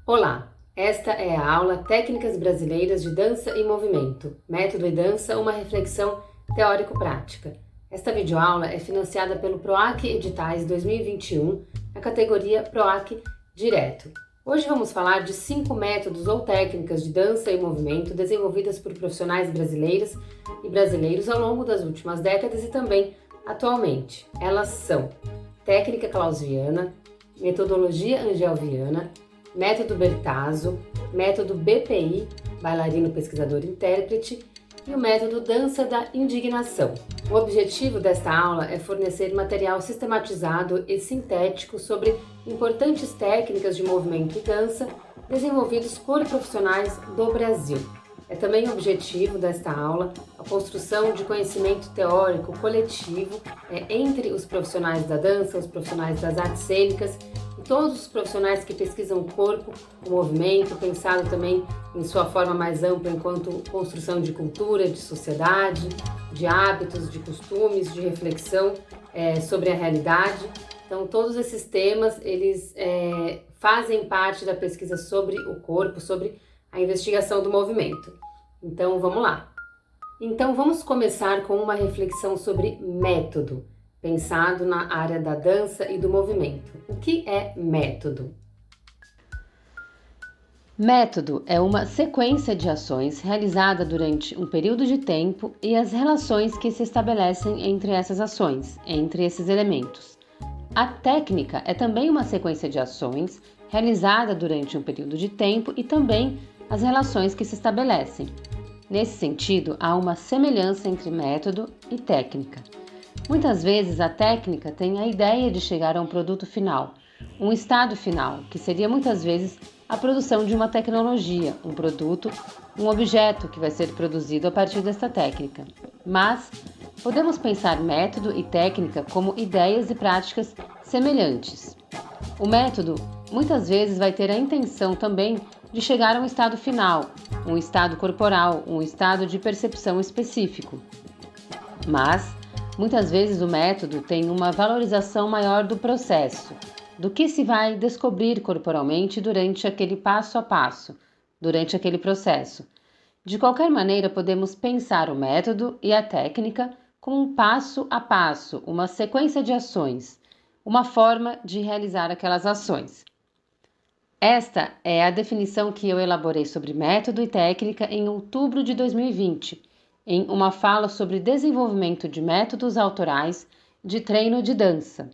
Olá, esta é a aula Técnicas Brasileiras de Dança e Movimento, Método e Dança, uma reflexão teórico-prática. Esta videoaula é financiada pelo PROAC Editais 2021, na categoria PROAC Direto. Hoje vamos falar de 5 métodos ou técnicas de dança e movimento desenvolvidas por profissionais brasileiras e brasileiros ao longo das últimas décadas e também atualmente. Elas são técnica clausiana, metodologia angelviana, método Bertazzo, método BPI, bailarino pesquisador intérprete, e o método dança da indignação. O objetivo desta aula é fornecer material sistematizado e sintético sobre importantes técnicas de movimento e dança desenvolvidos por profissionais do Brasil. É também objetivo desta aula a construção de conhecimento teórico coletivo entre os profissionais da dança, os profissionais das artes cênicas e todos os profissionais que pesquisam o corpo, o movimento, pensado também em sua forma mais ampla enquanto construção de cultura, de sociedade, de hábitos, de costumes, de reflexão sobre a realidade. Então, todos esses temas, eles fazem parte da pesquisa sobre o corpo, sobre a investigação do movimento. Então, vamos lá. Então, vamos começar com uma reflexão sobre método, pensado na área da dança e do movimento. O que é método? Método é uma sequência de ações realizada durante um período de tempo e as relações que se estabelecem entre essas ações, entre esses elementos. A técnica é também uma sequência de ações realizada durante um período de tempo e também as relações que se estabelecem. Nesse sentido, há uma semelhança entre método e técnica. Muitas vezes a técnica tem a ideia de chegar a um produto final, um estado final, que seria muitas vezes a produção de uma tecnologia, um produto, um objeto que vai ser produzido a partir desta técnica. Mas podemos pensar método e técnica como ideias e práticas semelhantes. O método muitas vezes vai ter a intenção também de chegar a um estado final, um estado corporal, um estado de percepção específico. Mas muitas vezes o método tem uma valorização maior do processo, do que se vai descobrir corporalmente durante aquele passo a passo, durante aquele processo. De qualquer maneira, podemos pensar o método e a técnica como um passo a passo, uma sequência de ações, uma forma de realizar aquelas ações. Esta é a definição que eu elaborei sobre método e técnica em outubro de 2020, em uma fala sobre desenvolvimento de métodos autorais de treino de dança.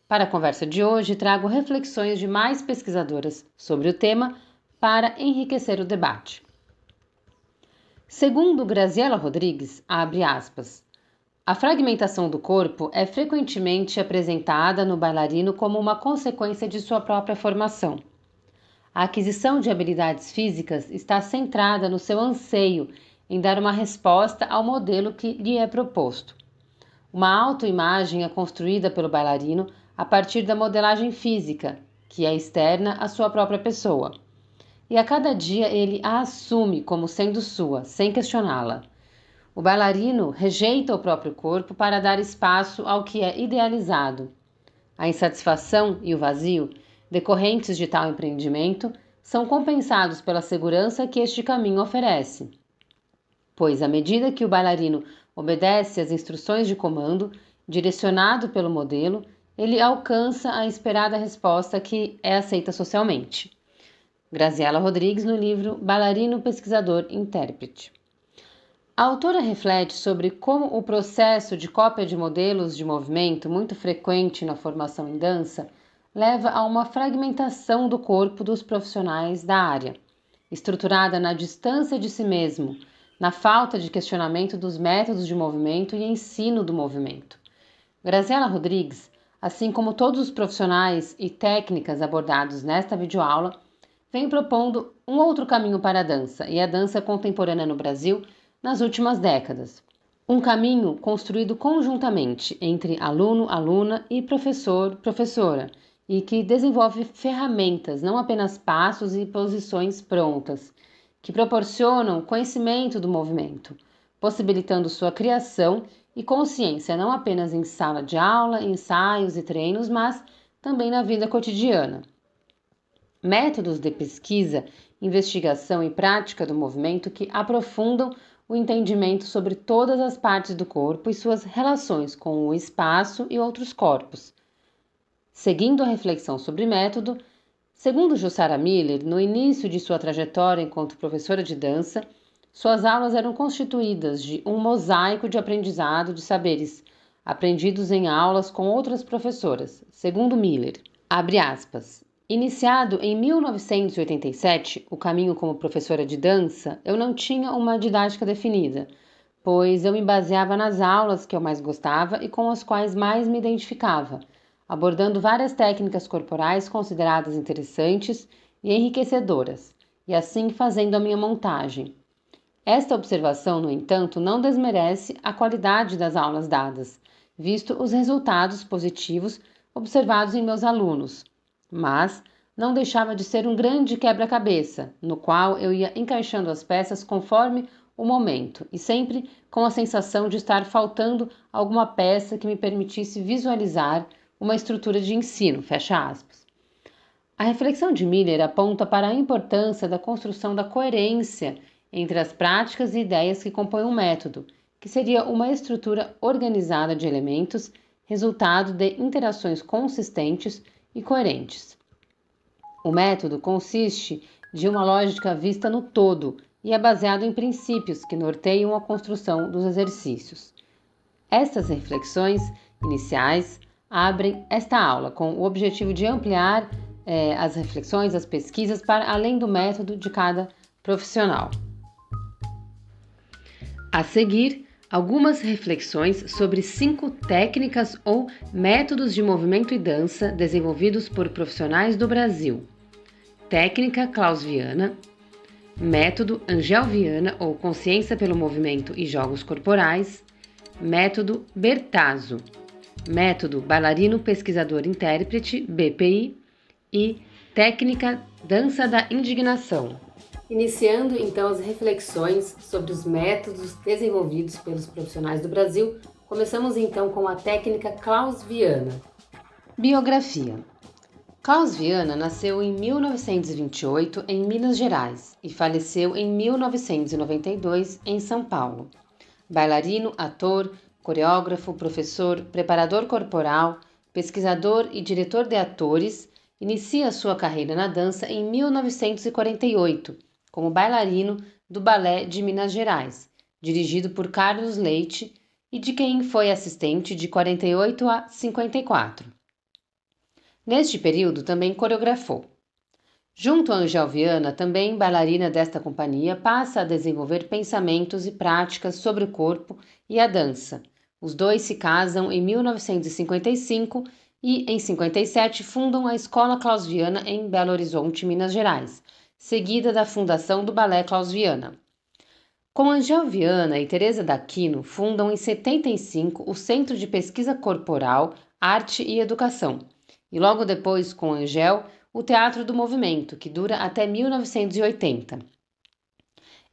Para a conversa de hoje, trago reflexões de mais pesquisadoras sobre o tema para enriquecer o debate. Segundo Graziela Rodrigues, abre aspas, a fragmentação do corpo é frequentemente apresentada no bailarino como uma consequência de sua própria formação. A aquisição de habilidades físicas está centrada no seu anseio em dar uma resposta ao modelo que lhe é proposto. Uma autoimagem é construída pelo bailarino a partir da modelagem física, que é externa à sua própria pessoa. E a cada dia ele a assume como sendo sua, sem questioná-la. O bailarino rejeita o próprio corpo para dar espaço ao que é idealizado. A insatisfação e o vazio decorrentes de tal empreendimento são compensados pela segurança que este caminho oferece. Pois, à medida que o bailarino obedece às instruções de comando, direcionado pelo modelo, ele alcança a esperada resposta que é aceita socialmente. Graziela Rodrigues, no livro Bailarino Pesquisador Intérprete. A autora reflete sobre como o processo de cópia de modelos de movimento, muito frequente na formação em dança, leva a uma fragmentação do corpo dos profissionais da área, estruturada na distância de si mesmo, na falta de questionamento dos métodos de movimento e ensino do movimento. Graziela Rodrigues, assim como todos os profissionais e técnicas abordados nesta videoaula, vem propondo um outro caminho para a dança e a dança contemporânea no Brasil nas últimas décadas. Um caminho construído conjuntamente entre aluno, aluna e professor, professora, e que desenvolve ferramentas, não apenas passos e posições prontas, que proporcionam conhecimento do movimento, possibilitando sua criação e consciência não apenas em sala de aula, ensaios e treinos, mas também na vida cotidiana. métodos de pesquisa, investigação e prática do movimento que aprofundam o entendimento sobre todas as partes do corpo e suas relações com o espaço e outros corpos. Seguindo a reflexão sobre método, segundo Jussara Miller, no início de sua trajetória enquanto professora de dança, suas aulas eram constituídas de um mosaico de aprendizado de saberes aprendidos em aulas com outras professoras. Segundo Miller, abre aspas, iniciado em 1987 o caminho como professora de dança, eu não tinha uma didática definida, pois eu me baseava nas aulas que eu mais gostava e com as quais mais me identificava, abordando várias técnicas corporais consideradas interessantes e enriquecedoras, e assim fazendo a minha montagem. Esta observação, no entanto, não desmerece a qualidade das aulas dadas, visto os resultados positivos observados em meus alunos, mas não deixava de ser um grande quebra-cabeça, no qual eu ia encaixando as peças conforme o momento e sempre com a sensação de estar faltando alguma peça que me permitisse visualizar uma estrutura de ensino, fecha aspas. A reflexão de Miller aponta para a importância da construção da coerência entre as práticas e ideias que compõem um método, que seria uma estrutura organizada de elementos, resultado de interações consistentes e coerentes. O método consiste de uma lógica vista no todo e é baseado em princípios que norteiam a construção dos exercícios. Estas reflexões iniciais abrem esta aula com o objetivo de ampliar as reflexões, as pesquisas para além do método de cada profissional. A seguir, algumas reflexões sobre 5 técnicas ou métodos de movimento e dança desenvolvidos por profissionais do Brasil. Técnica Klaus Viana, método Angel Viana ou Consciência pelo Movimento e Jogos Corporais, método Bertazzo, método Bailarino Pesquisador Intérprete, BPI, e técnica Dança da Indignação. Iniciando então as reflexões sobre os métodos desenvolvidos pelos profissionais do Brasil, começamos então com a técnica Klaus Viana. Biografia. Klaus Viana nasceu em 1928 em Minas Gerais e faleceu em 1992 em São Paulo. Bailarino, ator, coreógrafo, professor, preparador corporal, pesquisador e diretor de atores, inicia sua carreira na dança em 1948, como bailarino do Balé de Minas Gerais, dirigido por Carlos Leite e de quem foi assistente de 48 a 54. Neste período também coreografou. Junto a Angel Viana, também bailarina desta companhia, passa a desenvolver pensamentos e práticas sobre o corpo e a dança. Os dois se casam em 1955 e, em 57, fundam a Escola Klaus Viana em Belo Horizonte, Minas Gerais, seguida da fundação do Balé Klaus Viana. Com Angel Viana e Teresa d'Aquino, fundam em 75 o Centro de Pesquisa Corporal, Arte e Educação, e logo depois, com Angel, o Teatro do Movimento, que dura até 1980.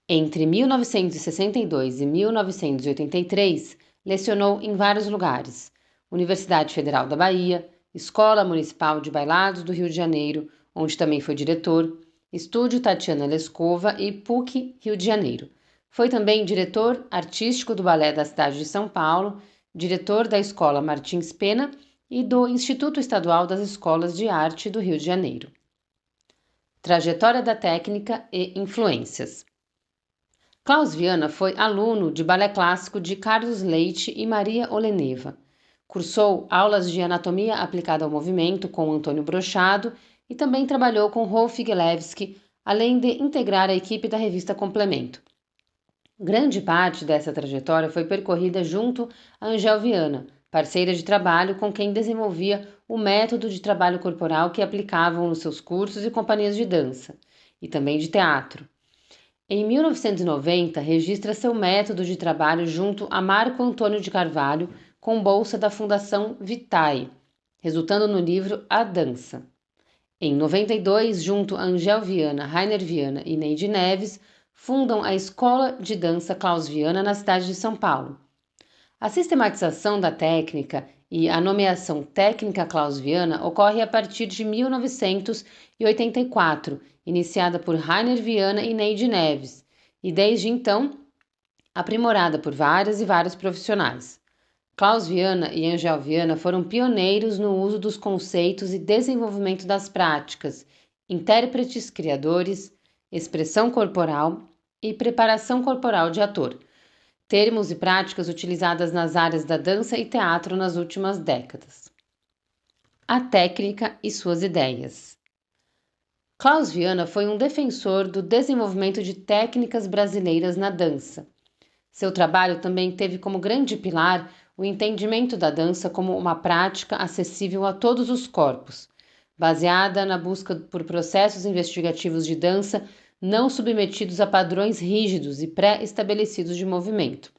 Entre 1962 e 1983, lecionou em vários lugares: Universidade Federal da Bahia, Escola Municipal de Bailados do Rio de Janeiro, onde também foi diretor, Estúdio Tatiana Lescova e PUC Rio de Janeiro. Foi também diretor artístico do Balé da cidade de São Paulo, diretor da Escola Martins Pena e do Instituto Estadual das Escolas de Arte do Rio de Janeiro. Trajetória da técnica e influências. Klaus Viana foi aluno de balé clássico de Carlos Leite e Maria Oleneva. Cursou aulas de anatomia aplicada ao movimento com Antônio Brochado e também trabalhou com Rolf Gilevski, além de integrar a equipe da revista Complemento. Grande parte dessa trajetória foi percorrida junto a Angel Viana, parceira de trabalho com quem desenvolvia o método de trabalho corporal que aplicavam nos seus cursos e companhias de dança, e também de teatro. Em 1990, registra seu método de trabalho junto a Marco Antônio de Carvalho, com bolsa da Fundação Vitae, resultando no livro A Dança. Em 92, junto a Angel Viana, Rainer Viana e Neide Neves, fundam a Escola de Dança Klaus Viana na cidade de São Paulo. A sistematização da técnica e a nomeação técnica Claus-Viana ocorre a partir de 1984, iniciada por Rainer Viana e Neide Neves, e desde então aprimorada por várias e vários profissionais. Klaus Viana e Angel Viana foram pioneiros no uso dos conceitos e desenvolvimento das práticas, intérpretes criadores, expressão corporal e preparação corporal de ator, termos e práticas utilizadas nas áreas da dança e teatro nas últimas décadas. A técnica e suas ideias. Klaus Viana foi um defensor do desenvolvimento de técnicas brasileiras na dança. Seu trabalho também teve como grande pilar o entendimento da dança como uma prática acessível a todos os corpos, baseada na busca por processos investigativos de dança não submetidos a padrões rígidos e pré-estabelecidos de movimento.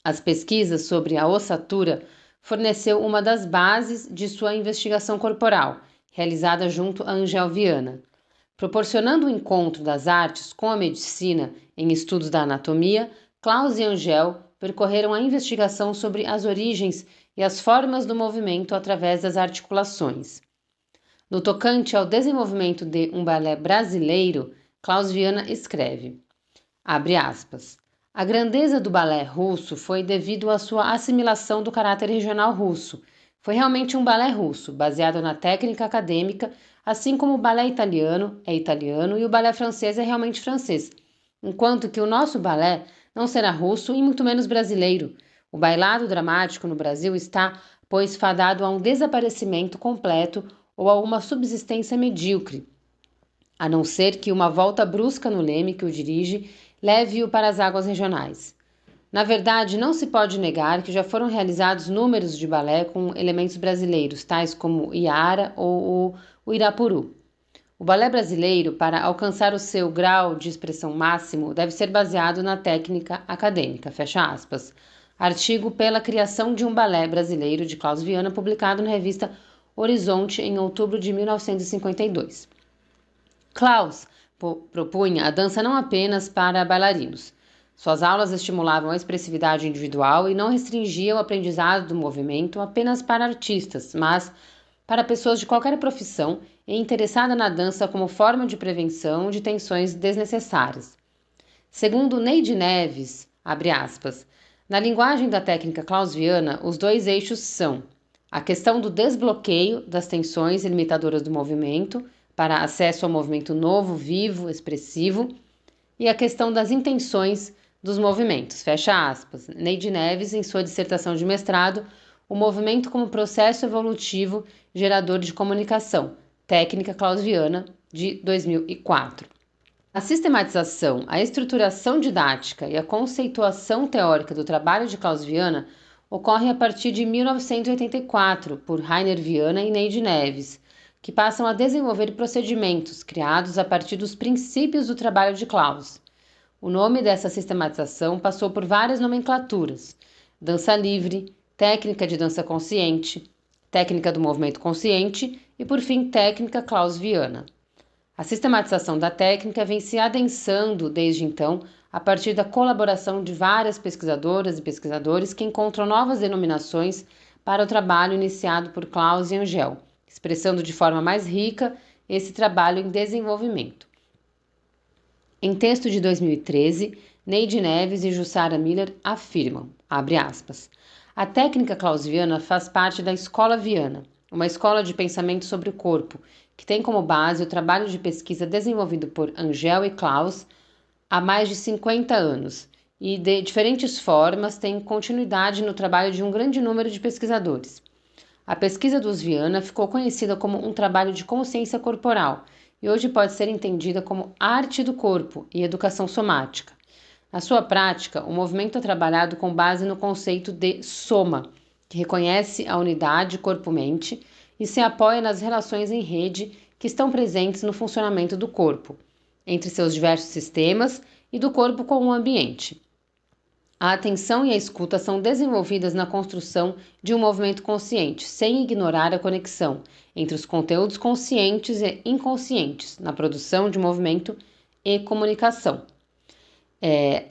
As pesquisas sobre a ossatura forneceu uma das bases de sua investigação corporal, realizada junto a Angel Viana, proporcionando o encontro das artes com a medicina em estudos da anatomia. Klaus e Angel percorreram a investigação sobre as origens e as formas do movimento através das articulações. No tocante ao desenvolvimento de um balé brasileiro, Klaus Viana escreve, abre aspas, a grandeza do balé russo foi devido à sua assimilação do caráter regional russo. Foi realmente um balé russo, baseado na técnica acadêmica, assim como o balé italiano é italiano e o balé francês é realmente francês, enquanto que o nosso balé não será russo e muito menos brasileiro. O bailado dramático no Brasil está, pois, fadado a um desaparecimento completo ou a uma subsistência medíocre, a não ser que uma volta brusca no leme que o dirige leve-o para as águas regionais. Na verdade, não se pode negar que já foram realizados números de balé com elementos brasileiros, tais como o Iara ou o Irapuru. O balé brasileiro, para alcançar o seu grau de expressão máximo, deve ser baseado na técnica acadêmica, fecha aspas. Artigo pela criação de um balé brasileiro de Klaus Viana, publicado na revista Horizonte em outubro de 1952. Klaus propunha a dança não apenas para bailarinos. Suas aulas estimulavam a expressividade individual e não restringiam o aprendizado do movimento apenas para artistas, mas para pessoas de qualquer profissão e interessada na dança como forma de prevenção de tensões desnecessárias. Segundo Neide Neves, abre aspas, na linguagem da técnica Klaus Viana, os dois eixos são a questão do desbloqueio das tensões limitadoras do movimento para acesso ao movimento novo, vivo, expressivo, e a questão das intenções dos movimentos, fecha aspas. Neide Neves, em sua dissertação de mestrado, o movimento como processo evolutivo gerador de comunicação, técnica Klaus Viana, de 2004. A sistematização, a estruturação didática e a conceituação teórica do trabalho de Klaus Viana ocorre a partir de 1984, por Rainer Viana e Neide Neves, que passam a desenvolver procedimentos criados a partir dos princípios do trabalho de Klaus. O nome dessa sistematização passou por várias nomenclaturas: dança livre, técnica de dança consciente, técnica do movimento consciente e, por fim, técnica Klaus Viana. A sistematização da técnica vem se adensando desde então a partir da colaboração de várias pesquisadoras e pesquisadores que encontram novas denominações para o trabalho iniciado por Klaus e Angel, expressando de forma mais rica esse trabalho em desenvolvimento. Em texto de 2013, Neide Neves e Jussara Miller afirmam, abre aspas, a técnica Klaus Viana faz parte da Escola Viana, uma escola de pensamento sobre o corpo, que tem como base o trabalho de pesquisa desenvolvido por Angel e Klaus há mais de 50 anos, e de diferentes formas tem continuidade no trabalho de um grande número de pesquisadores. A pesquisa dos Viana ficou conhecida como um trabalho de consciência corporal e hoje pode ser entendida como arte do corpo e educação somática. Na sua prática, o movimento é trabalhado com base no conceito de soma, que reconhece a unidade corpo-mente e se apoia nas relações em rede que estão presentes no funcionamento do corpo, entre seus diversos sistemas e do corpo com o ambiente. A atenção e a escuta são desenvolvidas na construção de um movimento consciente, sem ignorar a conexão entre os conteúdos conscientes e inconscientes na produção de movimento e comunicação.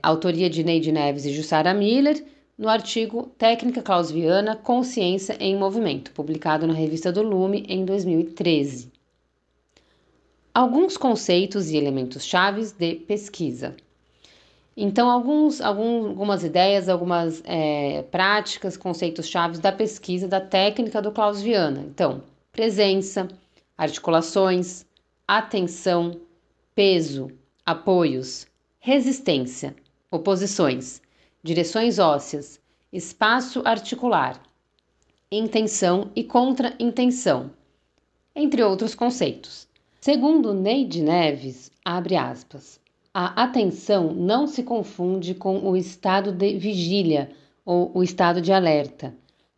Autoria de Neide Neves e Jussara Miller, no artigo Técnica Clausviana Consciência em Movimento, publicado na Revista do Lume em 2013. Alguns conceitos e elementos chaves de pesquisa. Então, algumas ideias, algumas práticas, conceitos chaves da pesquisa da técnica do Clausviana. Então, presença, articulações, atenção, peso, apoios, resistência, oposições, direções ósseas, espaço articular, intenção e contra-intenção, entre outros conceitos. Segundo Neide Neves, abre aspas, a atenção não se confunde com o estado de vigília ou o estado de alerta.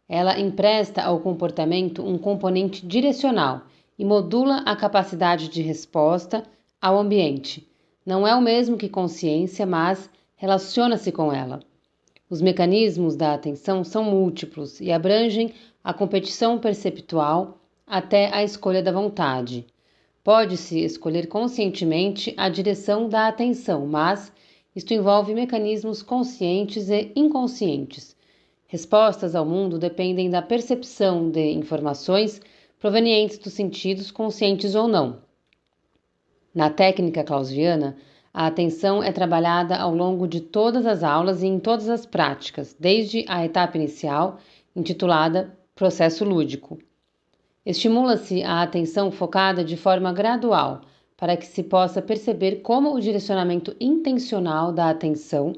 Ela empresta ao comportamento um componente direcional e modula a capacidade de resposta ao ambiente. Não é o mesmo que consciência, mas relaciona-se com ela. Os mecanismos da atenção são múltiplos e abrangem a competição perceptual até a escolha da vontade. Pode-se escolher conscientemente a direção da atenção, mas isto envolve mecanismos conscientes e inconscientes. Respostas ao mundo dependem da percepção de informações provenientes dos sentidos, conscientes ou não. Na técnica clausviana, a atenção é trabalhada ao longo de todas as aulas e em todas as práticas, desde a etapa inicial, intitulada processo lúdico. Estimula-se a atenção focada de forma gradual, para que se possa perceber como o direcionamento intencional da atenção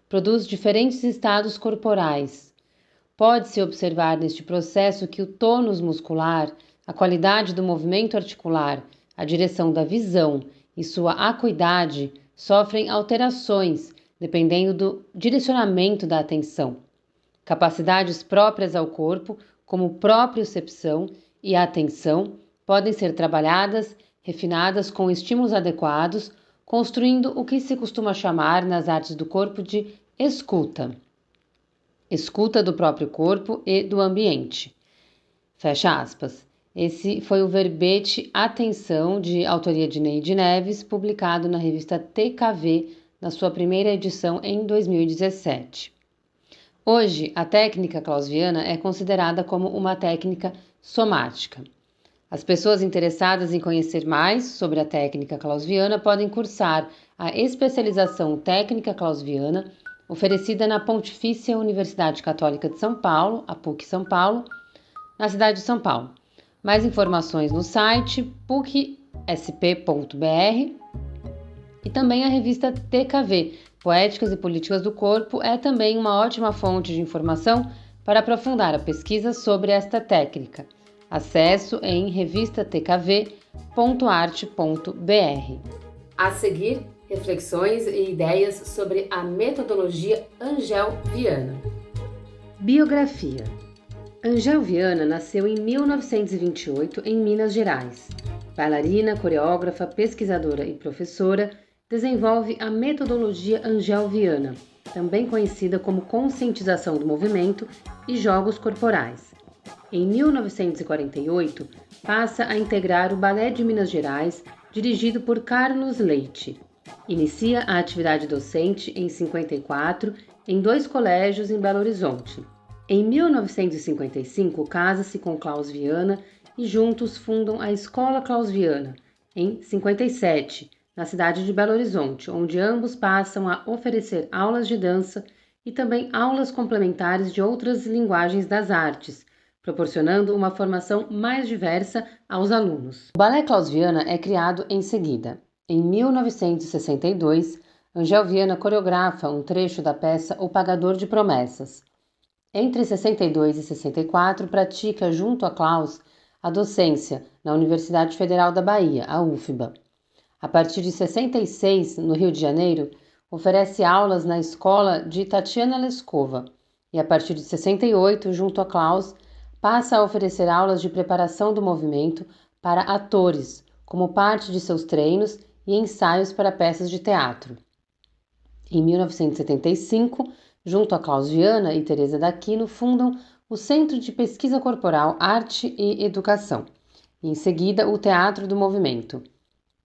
produz diferentes estados corporais. Pode-se observar neste processo que o tônus muscular, a qualidade do movimento articular, a direção da visão e sua acuidade sofrem alterações dependendo do direcionamento da atenção. Capacidades próprias ao corpo, como propriocepção e atenção, podem ser trabalhadas, refinadas com estímulos adequados, construindo o que se costuma chamar nas artes do corpo de escuta. Escuta do próprio corpo e do ambiente. Fecha aspas. Esse foi o verbete Atenção, de autoria de Neide Neves, publicado na revista TKV, na sua primeira edição em 2017. Hoje, a técnica clausviana é considerada como uma técnica somática. As pessoas interessadas em conhecer mais sobre a técnica clausviana podem cursar a especialização técnica clausviana, oferecida na Pontifícia Universidade Católica de São Paulo, a PUC São Paulo, na cidade de São Paulo. Mais informações no site pucsp.br e também a revista TKV, Poéticas e Políticas do Corpo, é também uma ótima fonte de informação para aprofundar a pesquisa sobre esta técnica. Acesso em revistatkv.arte.br. A seguir, reflexões e ideias sobre a metodologia Angel Viana. Biografia. Angel Viana nasceu em 1928 em Minas Gerais. Bailarina, coreógrafa, pesquisadora e professora, desenvolve a metodologia Angel Viana, também conhecida como conscientização do movimento e jogos corporais. Em 1948, passa a integrar o Balé de Minas Gerais, dirigido por Carlos Leite. Inicia a atividade docente em 54 em 2 colégios em Belo Horizonte. Em 1955, casa-se com Klaus Viana e juntos fundam a Escola Clausviana, em 57, na cidade de Belo Horizonte, onde ambos passam a oferecer aulas de dança e também aulas complementares de outras linguagens das artes, proporcionando uma formação mais diversa aos alunos. O Balé Clausviana é criado em seguida. Em 1962, Angel Viana coreografa um trecho da peça O Pagador de Promessas. Entre 62 e 64, pratica junto a Klaus a docência na Universidade Federal da Bahia, a UFBA. A partir de 66, no Rio de Janeiro, oferece aulas na escola de Tatiana Leskova e a partir de 68, junto a Klaus, passa a oferecer aulas de preparação do movimento para atores, como parte de seus treinos e ensaios para peças de teatro. Em 1975, junto a Klaus Viana e Teresa D'Aquino, fundam o Centro de Pesquisa Corporal, Arte e Educação, e em seguida o Teatro do Movimento.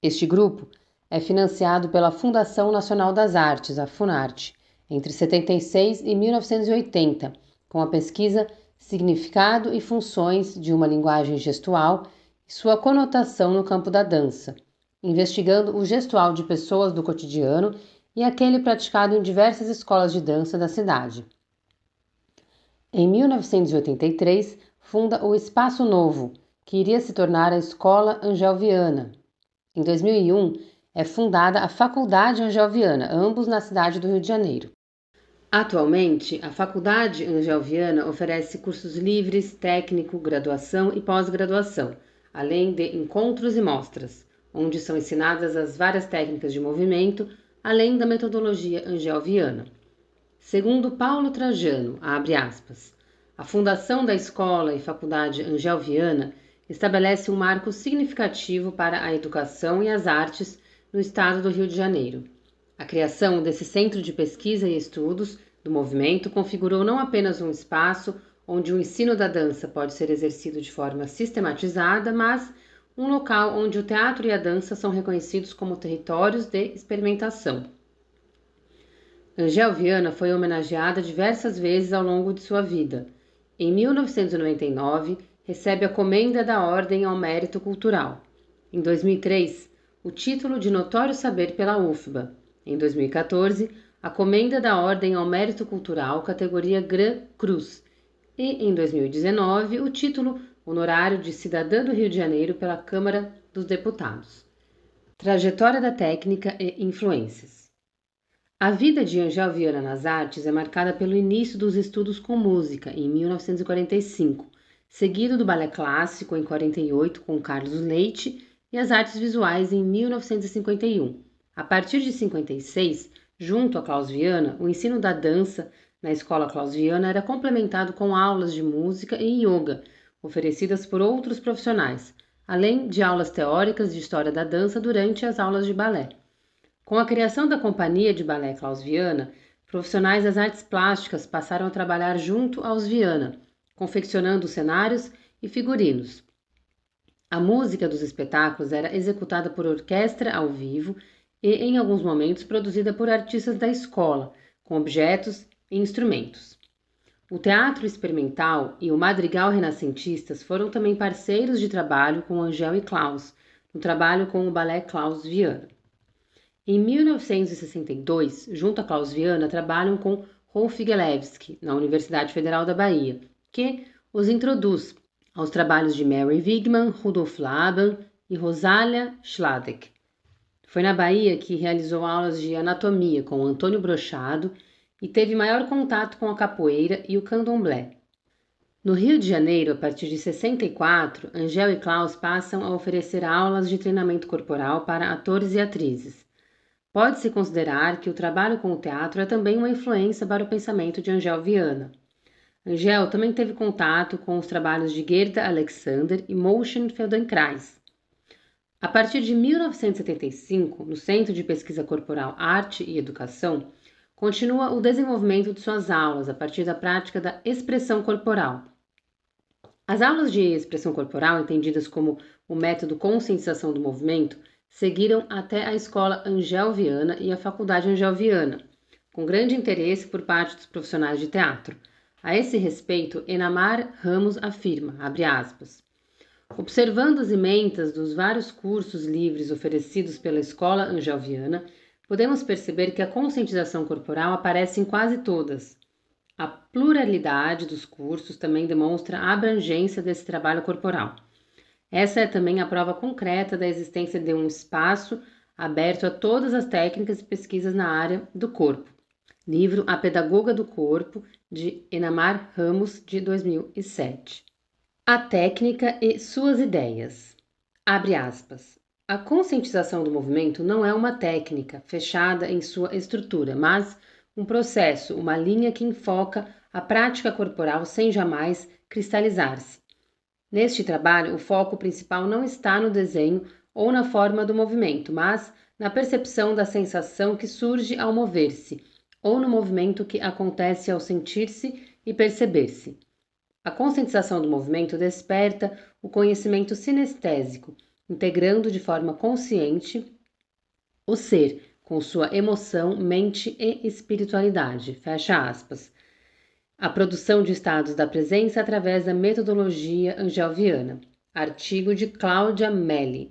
Este grupo é financiado pela Fundação Nacional das Artes, a Funarte, entre 76 e 1980, com a pesquisa Significado e Funções de uma Linguagem Gestual e sua conotação no campo da dança, investigando o gestual de pessoas do cotidiano e aquele praticado em diversas escolas de dança da cidade. Em 1983, funda o Espaço Novo, que iria se tornar a Escola Angel Viana. Em 2001, é fundada a Faculdade Angel Viana, ambos na cidade do Rio de Janeiro. Atualmente, a Faculdade Angel Viana oferece cursos livres, técnico, graduação e pós-graduação, além de encontros e mostras, onde são ensinadas as várias técnicas de movimento, além da metodologia Angel Viana. Segundo Paulo Trajano, abre aspas, a fundação da Escola e Faculdade Angel Viana estabelece um marco significativo para a educação e as artes no estado do Rio de Janeiro. A criação desse centro de pesquisa e estudos do movimento configurou não apenas um espaço onde o ensino da dança pode ser exercido de forma sistematizada, mas um local onde o teatro e a dança são reconhecidos como territórios de experimentação. Angel Viana foi homenageada diversas vezes ao longo de sua vida. Em 1999, recebe a Comenda da Ordem ao Mérito Cultural. Em 2003, o título de Notório Saber pela UFBA. Em 2014, a Comenda da Ordem ao Mérito Cultural, categoria Gran Cruz. E, em 2019, o título honorário de Cidadã do Rio de Janeiro pela Câmara dos Deputados. Trajetória da técnica e influências. A vida de Angel Viana nas artes é marcada pelo início dos estudos com música, em 1945, seguido do balé clássico em 48 com Carlos Leite e as artes visuais em 1951. A partir de 56, junto a Klaus Viana, o ensino da dança na Escola Klaus Viana era complementado com aulas de música e yoga, oferecidas por outros profissionais, além de aulas teóricas de história da dança durante as aulas de balé. Com a criação da Companhia de Balé Klaus Viana, profissionais das artes plásticas passaram a trabalhar junto aos Viana, confeccionando cenários e figurinos. A música dos espetáculos era executada por orquestra ao vivo e, em alguns momentos, produzida por artistas da escola, com objetos e instrumentos. O teatro experimental e o madrigal renascentistas foram também parceiros de trabalho com Angel e Klaus, no trabalho com o balé Klaus Viana. Em 1962, junto a Klaus Viana, trabalham com Rolf Gelewski, na Universidade Federal da Bahia, que os introduz aos trabalhos de Mary Wigman, Rudolf Laban e Rosália Schladek. Foi na Bahia que realizou aulas de anatomia com Antônio Brochado e teve maior contato com a capoeira e o candomblé. No Rio de Janeiro, a partir de 64, Angel e Klaus passam a oferecer aulas de treinamento corporal para atores e atrizes. Pode-se considerar que o trabalho com o teatro é também uma influência para o pensamento de Angel Viana. Angel também teve contato com os trabalhos de Gerda Alexander e Moshe Feldenkrais. A partir de 1975, no Centro de Pesquisa Corporal Arte e Educação, continua o desenvolvimento de suas aulas a partir da prática da expressão corporal. As aulas de expressão corporal, entendidas como o método conscientização do movimento, seguiram até a Escola Angel Viana e a Faculdade Angel Viana, com grande interesse por parte dos profissionais de teatro. A esse respeito, Enamar Ramos afirma, abre aspas, observando as ementas dos vários cursos livres oferecidos pela Escola Angel Viana, podemos perceber que a conscientização corporal aparece em quase todas. A pluralidade dos cursos também demonstra a abrangência desse trabalho corporal. Essa é também a prova concreta da existência de um espaço aberto a todas as técnicas e pesquisas na área do corpo. Livro A Pedagoga do Corpo, de Enamar Ramos, de 2007. A técnica e suas ideias. Abre aspas. A conscientização do movimento não é uma técnica fechada em sua estrutura, mas um processo, uma linha que enfoca a prática corporal sem jamais cristalizar-se. Neste trabalho, o foco principal não está no desenho ou na forma do movimento, mas na percepção da sensação que surge ao mover-se, ou no movimento que acontece ao sentir-se e perceber-se. A conscientização do movimento desperta o conhecimento sinestésico, integrando de forma consciente o ser, com sua emoção, mente e espiritualidade. Fecha aspas. A produção de estados da presença através da metodologia angelviana. Artigo de Cláudia Melli.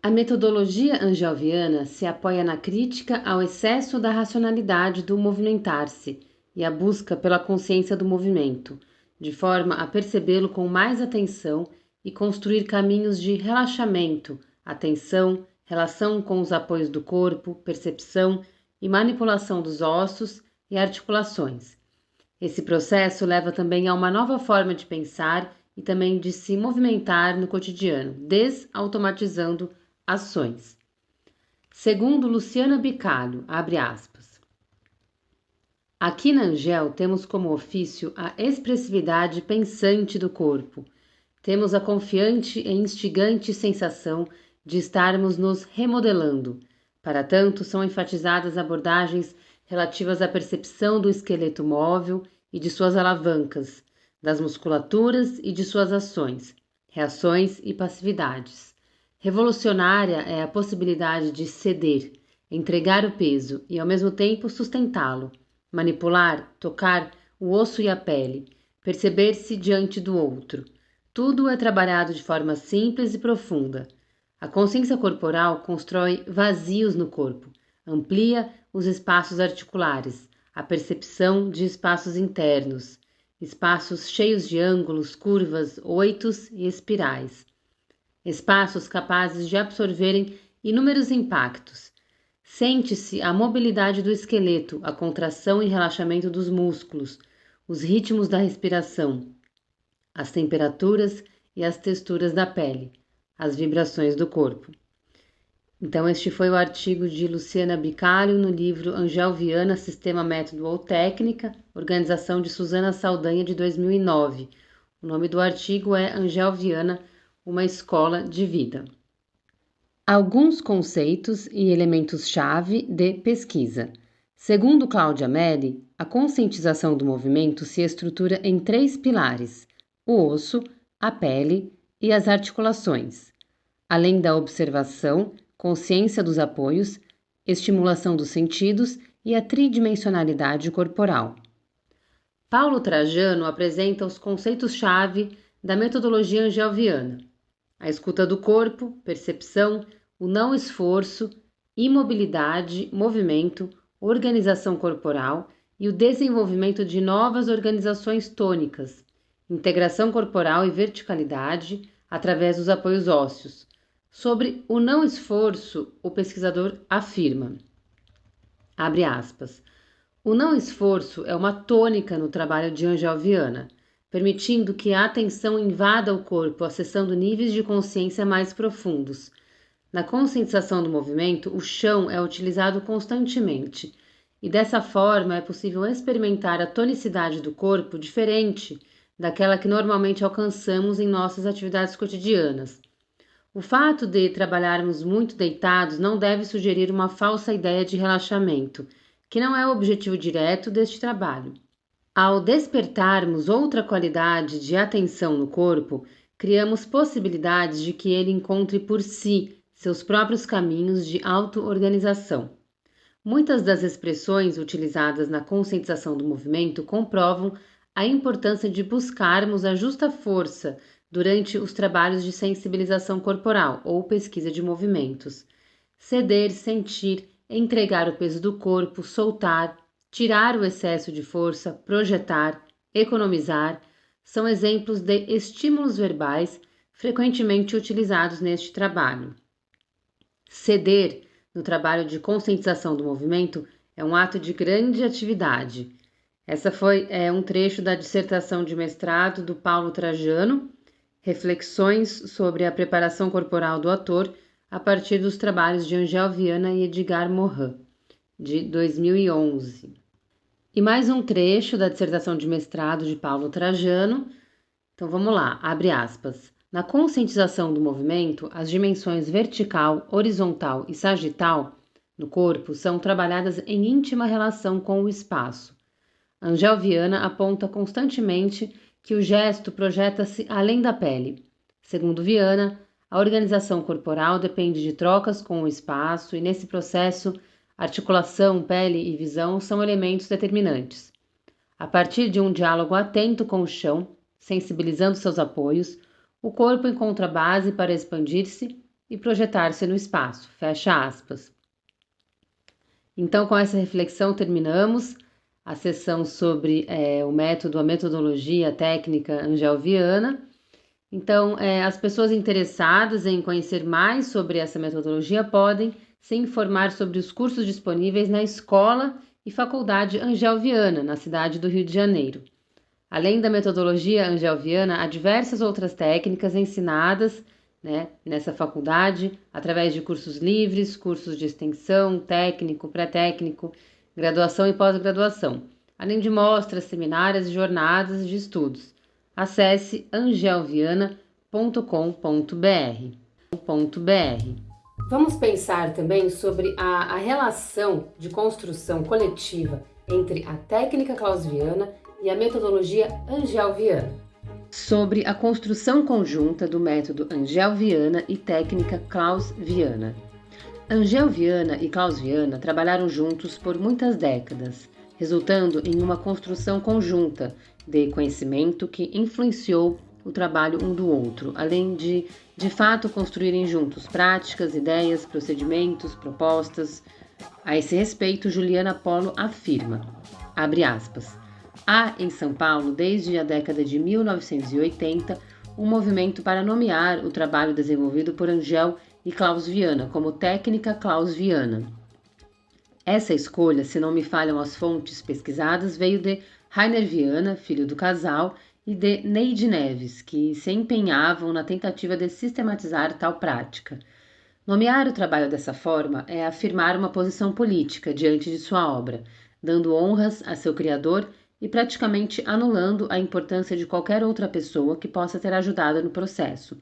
A metodologia angelviana se apoia na crítica ao excesso da racionalidade do movimentar-se e a busca pela consciência do movimento, de forma a percebê-lo com mais atenção e construir caminhos de relaxamento, atenção, relação com os apoios do corpo, percepção e manipulação dos ossos e articulações. Esse processo leva também a uma nova forma de pensar e também de se movimentar no cotidiano, desautomatizando ações. Segundo Luciana Bicalho, abre aspas. Aqui na Angel temos como ofício a expressividade pensante do corpo. Temos a confiante e instigante sensação de estarmos nos remodelando. Para tanto, são enfatizadas abordagens relativas à percepção do esqueleto móvel e de suas alavancas, das musculaturas e de suas ações, reações e passividades. Revolucionária é a possibilidade de ceder, entregar o peso e, ao mesmo tempo, sustentá-lo, manipular, tocar o osso e a pele, perceber-se diante do outro. Tudo é trabalhado de forma simples e profunda. A consciência corporal constrói vazios no corpo, amplia os espaços articulares, a percepção de espaços internos, espaços cheios de ângulos, curvas, oitos e espirais. Espaços capazes de absorverem inúmeros impactos. Sente-se a mobilidade do esqueleto, a contração e relaxamento dos músculos, os ritmos da respiração, as temperaturas e as texturas da pele, as vibrações do corpo. Então, este foi o artigo de Luciana Bicalho no livro Angelviana, Sistema, Método ou Técnica, organização de Suzana Saldanha, de 2009. O nome do artigo é Angelviana, uma escola de vida. Alguns conceitos e elementos-chave de pesquisa. Segundo Cláudia Melli, a conscientização do movimento se estrutura em 3 pilares: o osso, a pele e as articulações, além da observação, consciência dos apoios, estimulação dos sentidos e a tridimensionalidade corporal. Paulo Trajano apresenta os conceitos-chave da metodologia angelviana: a escuta do corpo, percepção, o não esforço, imobilidade, movimento, organização corporal e o desenvolvimento de novas organizações tônicas, integração corporal e verticalidade através dos apoios ósseos. Sobre o não esforço, o pesquisador afirma, abre aspas, o não esforço é uma tônica no trabalho de Angelviana, permitindo que a atenção invada o corpo, acessando níveis de consciência mais profundos. Na conscientização do movimento, o chão é utilizado constantemente, e dessa forma é possível experimentar a tonicidade do corpo diferente daquela que normalmente alcançamos em nossas atividades cotidianas. O fato de trabalharmos muito deitados não deve sugerir uma falsa ideia de relaxamento, que não é o objetivo direto deste trabalho. Ao despertarmos outra qualidade de atenção no corpo, criamos possibilidades de que ele encontre por si seus próprios caminhos de auto-organização. Muitas das expressões utilizadas na conscientização do movimento comprovam a importância de buscarmos a justa força durante os trabalhos de sensibilização corporal ou pesquisa de movimentos. Ceder, sentir, entregar o peso do corpo, soltar, tirar o excesso de força, projetar, economizar, são exemplos de estímulos verbais frequentemente utilizados neste trabalho. Ceder, no trabalho de conscientização do movimento, é um ato de grande atividade. Essa foi um trecho da dissertação de mestrado do Paulo Trajano, Reflexões sobre a preparação corporal do ator, a partir dos trabalhos de Angelviana e Edgar Morin, de 2011. E mais um trecho da dissertação de mestrado de Paulo Trajano. Então vamos lá, abre aspas. Na conscientização do movimento, as dimensões vertical, horizontal e sagital no corpo são trabalhadas em íntima relação com o espaço. Angelviana aponta constantemente que o gesto projeta-se além da pele. Segundo Viana, A organização corporal depende de trocas com o espaço e, nesse processo, articulação, pele e visão são elementos determinantes. A partir de um diálogo atento com o chão, sensibilizando seus apoios, o corpo encontra base para expandir-se e projetar-se no espaço. Fecha aspas. Então, com essa reflexão, terminamos a sessão sobre a metodologia, a técnica angel-viana. Então, as pessoas interessadas em conhecer mais sobre essa metodologia podem se informar sobre os cursos disponíveis na Escola e Faculdade Angel-Viana, na cidade do Rio de Janeiro. Além da metodologia angel-viana, há diversas outras técnicas ensinadas nessa faculdade, através de cursos livres, cursos de extensão, técnico, pré-técnico, graduação e pós-graduação, além de mostras, seminários e jornadas de estudos. Acesse angelviana.com.br. Vamos pensar também sobre a relação de construção coletiva entre a técnica clausviana e a metodologia angel-viana. Sobre a construção conjunta do método angel-viana e técnica clausviana. Angel-Viana e Clausviana trabalharam juntos por muitas décadas, resultando em uma construção conjunta de conhecimento que influenciou o trabalho um do outro, além de fato, construírem juntos práticas, ideias, procedimentos, propostas. A esse respeito, Juliana Polo afirma, abre aspas, há em São Paulo, desde a década de 1980, um movimento para nomear o trabalho desenvolvido por Angel e Clausviana como técnica clausviana. Essa escolha, se não me falham as fontes pesquisadas, veio de Rainer Viana, filho do casal, e de Neide Neves, que se empenhavam na tentativa de sistematizar tal prática. Nomear o trabalho dessa forma é afirmar uma posição política diante de sua obra, dando honras a seu criador e praticamente anulando a importância de qualquer outra pessoa que possa ter ajudado no processo.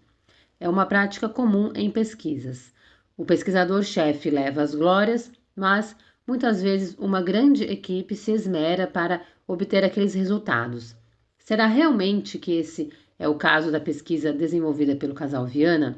É uma prática comum em pesquisas. O pesquisador-chefe leva as glórias, mas muitas vezes uma grande equipe se esmera para obter aqueles resultados. Será realmente que esse é o caso da pesquisa desenvolvida pelo casal Viana?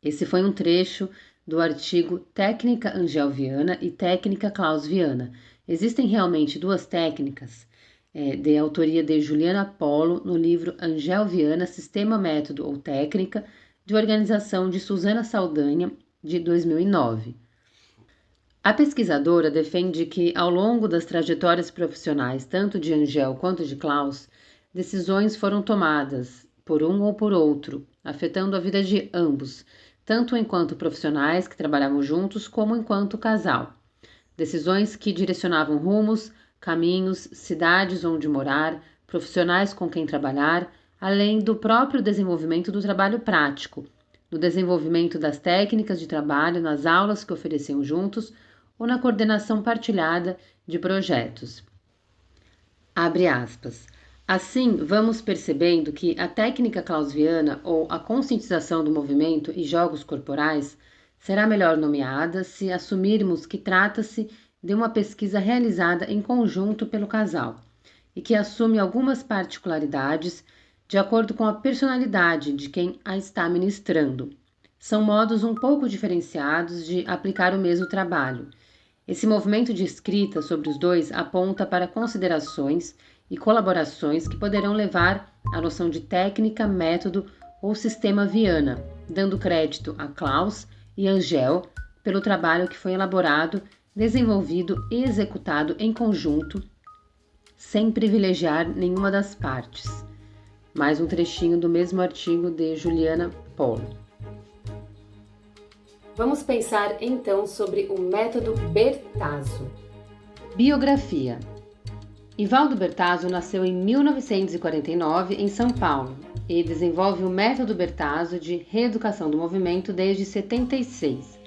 Esse foi um trecho do artigo Técnica Angel-Viana e Técnica Clausviana. Existem realmente duas técnicas, de autoria de Juliana Polo, no livro Angel-Viana, Sistema, Método ou Técnica, de organização de Suzana Saldanha, de 2009. A pesquisadora defende que, ao longo das trajetórias profissionais, tanto de Angel quanto de Klaus, decisões foram tomadas, por um ou por outro, afetando a vida de ambos, tanto enquanto profissionais que trabalhavam juntos, como enquanto casal. Decisões que direcionavam rumos, caminhos, cidades onde morar, profissionais com quem trabalhar, além do próprio desenvolvimento do trabalho prático, no desenvolvimento das técnicas de trabalho, nas aulas que ofereciam juntos ou na coordenação partilhada de projetos. Abre aspas. Assim, vamos percebendo que a técnica clausviana ou a conscientização do movimento e jogos corporais será melhor nomeada se assumirmos que trata-se de uma pesquisa realizada em conjunto pelo casal e que assume algumas particularidades de acordo com a personalidade de quem a está ministrando. São modos um pouco diferenciados de aplicar o mesmo trabalho. Esse movimento de escrita sobre os dois aponta para considerações e colaborações que poderão levar à noção de técnica, método ou sistema Viana, dando crédito a Klaus e Angel pelo trabalho que foi elaborado, desenvolvido e executado em conjunto, sem privilegiar nenhuma das partes. Mais um trechinho do mesmo artigo de Juliana Polo. Vamos pensar então sobre o método Bertazzo. Biografia. Ivaldo Bertazzo nasceu em 1949 em São Paulo e desenvolve o método Bertazzo de reeducação do movimento desde 76.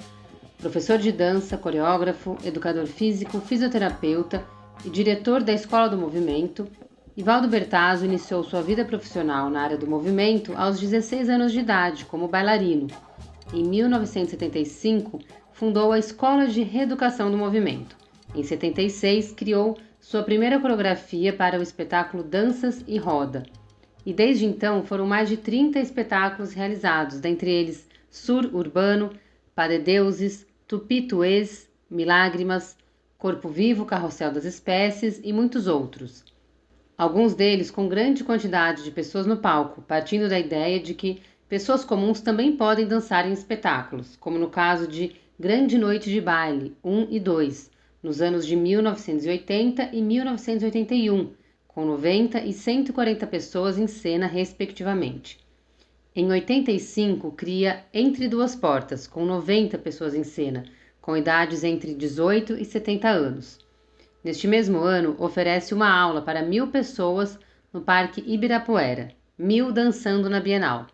Professor de dança, coreógrafo, educador físico, fisioterapeuta e diretor da Escola do Movimento, Ivaldo Bertazzo iniciou sua vida profissional na área do movimento aos 16 anos de idade, como bailarino. Em 1975, fundou a Escola de Reeducação do Movimento. Em 76, criou sua primeira coreografia para o espetáculo Danças e Roda. e desde então foram mais de 30 espetáculos realizados, dentre eles Sur Urbano, Paredeuses, Tupi-Tuês, Milágrimas, Corpo Vivo, Carrossel das Espécies e muitos outros. Alguns deles com grande quantidade de pessoas no palco, partindo da ideia de que pessoas comuns também podem dançar em espetáculos, como no caso de Grande Noite de Baile 1 e 2, nos anos de 1980 e 1981, com 90 e 140 pessoas em cena, respectivamente. Em 85, cria Entre Duas Portas, com 90 pessoas em cena, com idades entre 18 e 70 anos. Neste mesmo ano, oferece uma aula para 1.000 pessoas no Parque Ibirapuera, 1.000 dançando na Bienal,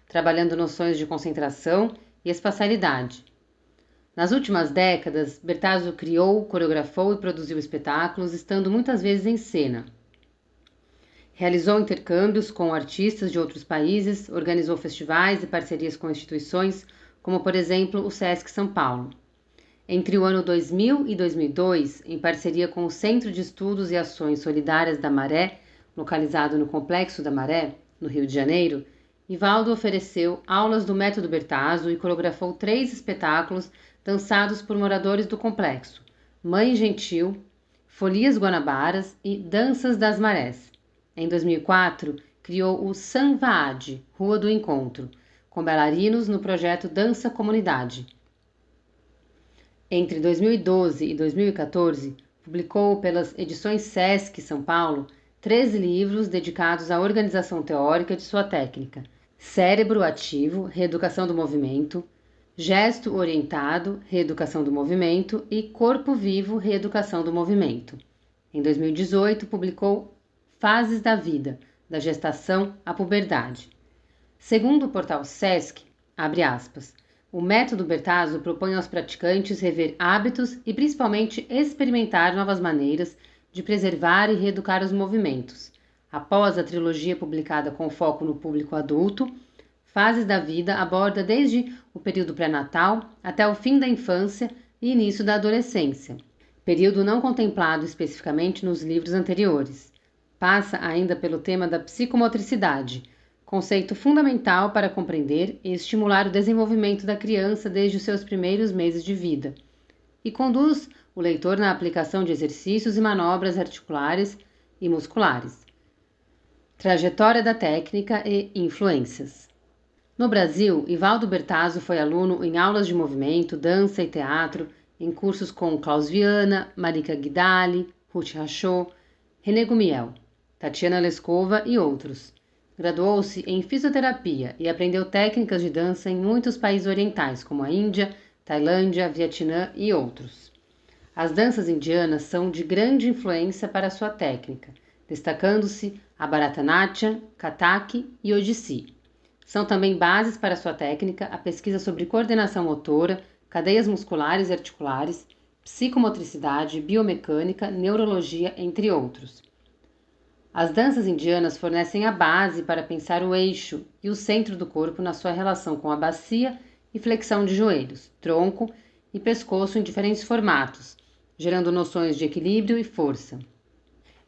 trabalhando noções de concentração e espacialidade. Nas últimas décadas, Bertazzo criou, coreografou e produziu espetáculos, estando muitas vezes em cena. Realizou intercâmbios com artistas de outros países, organizou festivais e parcerias com instituições, como por exemplo o Sesc São Paulo. Entre o ano 2000 e 2002, em parceria com o Centro de Estudos e Ações Solidárias da Maré, localizado no Complexo da Maré, no Rio de Janeiro, Ivaldo ofereceu aulas do método Bertazzo e coreografou 3 espetáculos dançados por moradores do complexo: Mãe Gentil, Folias Guanabaras e Danças das Marés. Em 2004, criou o Sanvaad, Rua do Encontro, com bailarinos no projeto Dança Comunidade. Entre 2012 e 2014, publicou pelas edições Sesc São Paulo 13 livros dedicados à organização teórica de sua técnica: Cérebro Ativo, Reeducação do Movimento, Gesto Orientado, Reeducação do Movimento e Corpo Vivo, Reeducação do Movimento. Em 2018, publicou Fases da Vida, da Gestação à Puberdade. Segundo o portal Sesc, abre aspas, o método Bertazzo propõe aos praticantes rever hábitos e principalmente experimentar novas maneiras de preservar e reeducar os movimentos. Após a trilogia publicada com foco no público adulto, Fases da Vida aborda desde o período pré-natal até o fim da infância e início da adolescência, período não contemplado especificamente nos livros anteriores. Passa ainda pelo tema da psicomotricidade, conceito fundamental para compreender e estimular o desenvolvimento da criança desde os seus primeiros meses de vida, e conduz o leitor na aplicação de exercícios e manobras articulares e musculares. Trajetória da técnica e influências. No Brasil, Ivaldo Bertazzo foi aluno em aulas de movimento, dança e teatro, em cursos com Klaus Viana, Marika Guidali, Ruth Rachot, René Gumiel, Tatiana Lescova e outros. Graduou-se em fisioterapia e aprendeu técnicas de dança em muitos países orientais, como a Índia, Tailândia, Vietnã e outros. As danças indianas são de grande influência para sua técnica, destacando-se a Bharatanatyam, Kathak e Odissi. São também bases para sua técnica a pesquisa sobre coordenação motora, cadeias musculares e articulares, psicomotricidade, biomecânica, neurologia, entre outros. As danças indianas fornecem a base para pensar o eixo e o centro do corpo na sua relação com a bacia e flexão de joelhos, tronco e pescoço em diferentes formatos, gerando noções de equilíbrio e força.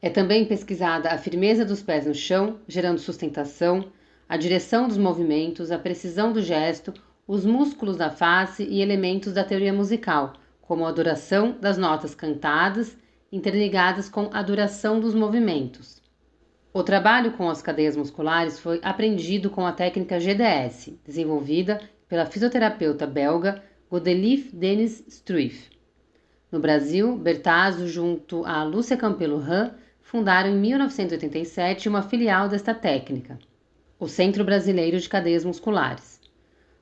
É também pesquisada a firmeza dos pés no chão, gerando sustentação, a direção dos movimentos, a precisão do gesto, os músculos da face e elementos da teoria musical, como a duração das notas cantadas, interligadas com a duração dos movimentos. O trabalho com as cadeias musculares foi aprendido com a técnica GDS, desenvolvida pela fisioterapeuta belga Godelieve Denis Struijff. No Brasil, Bertazzo, junto a Lúcia Campelo-Ran, fundaram em 1987 uma filial desta técnica, o Centro Brasileiro de Cadeias Musculares.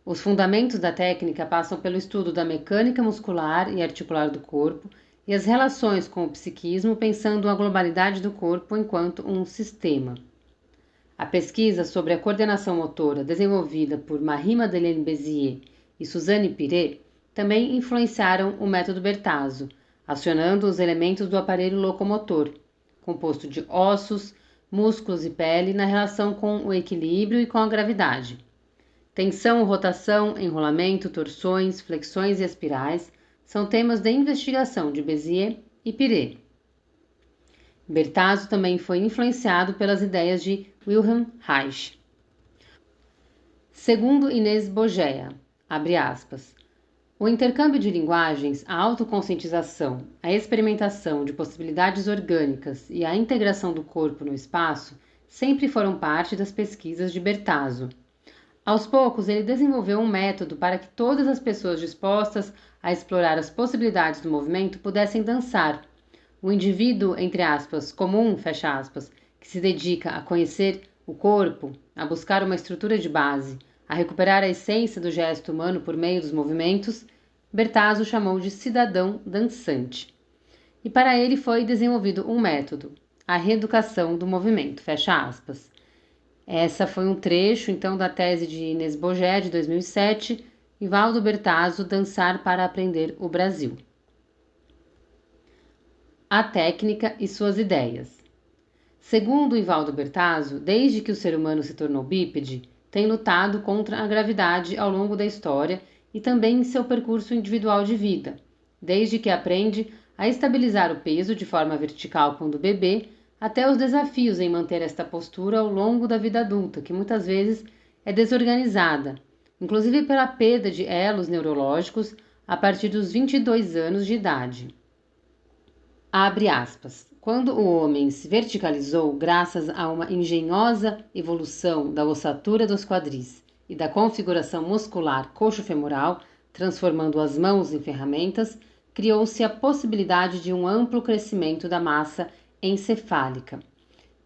Os fundamentos da técnica passam pelo estudo da mecânica muscular e articular do corpo e as relações com o psiquismo, pensando a globalidade do corpo enquanto um sistema. A pesquisa sobre a coordenação motora desenvolvida por Marie-Madeleine Bézier e Suzanne Piret também influenciaram o método Bertazzo, acionando os elementos do aparelho locomotor, composto de ossos, músculos e pele na relação com o equilíbrio e com a gravidade. Tensão, rotação, enrolamento, torções, flexões e espirais são temas de investigação de Bézier e Piret. Bertazzo também foi influenciado pelas ideias de Wilhelm Reich. Segundo Inês Bogea, abre aspas, o intercâmbio de linguagens, a autoconscientização, a experimentação de possibilidades orgânicas e a integração do corpo no espaço sempre foram parte das pesquisas de Bertazzo. Aos poucos, ele desenvolveu um método para que todas as pessoas dispostas a explorar as possibilidades do movimento pudessem dançar. O indivíduo, entre aspas, comum, fecha aspas, que se dedica a conhecer o corpo, a buscar uma estrutura de base, a recuperar a essência do gesto humano por meio dos movimentos, Bertazzo chamou de cidadão dançante. E para ele foi desenvolvido um método, a reeducação do movimento, fecha aspas. Essa foi um trecho, então, da tese de Inês Bogé, de 2007, Ivaldo Bertazzo, Dançar para Aprender o Brasil. A técnica e suas ideias. Segundo Ivaldo Bertazzo, desde que o ser humano se tornou bípede, tem lutado contra a gravidade ao longo da história e também em seu percurso individual de vida, desde que aprende a estabilizar o peso de forma vertical quando bebê, até os desafios em manter esta postura ao longo da vida adulta, que muitas vezes é desorganizada, inclusive pela perda de elos neurológicos a partir dos 22 anos de idade. Abre aspas. Quando o homem se verticalizou graças a uma engenhosa evolução da ossatura dos quadris e da configuração muscular coxo-femoral, transformando as mãos em ferramentas, criou-se a possibilidade de um amplo crescimento da massa encefálica.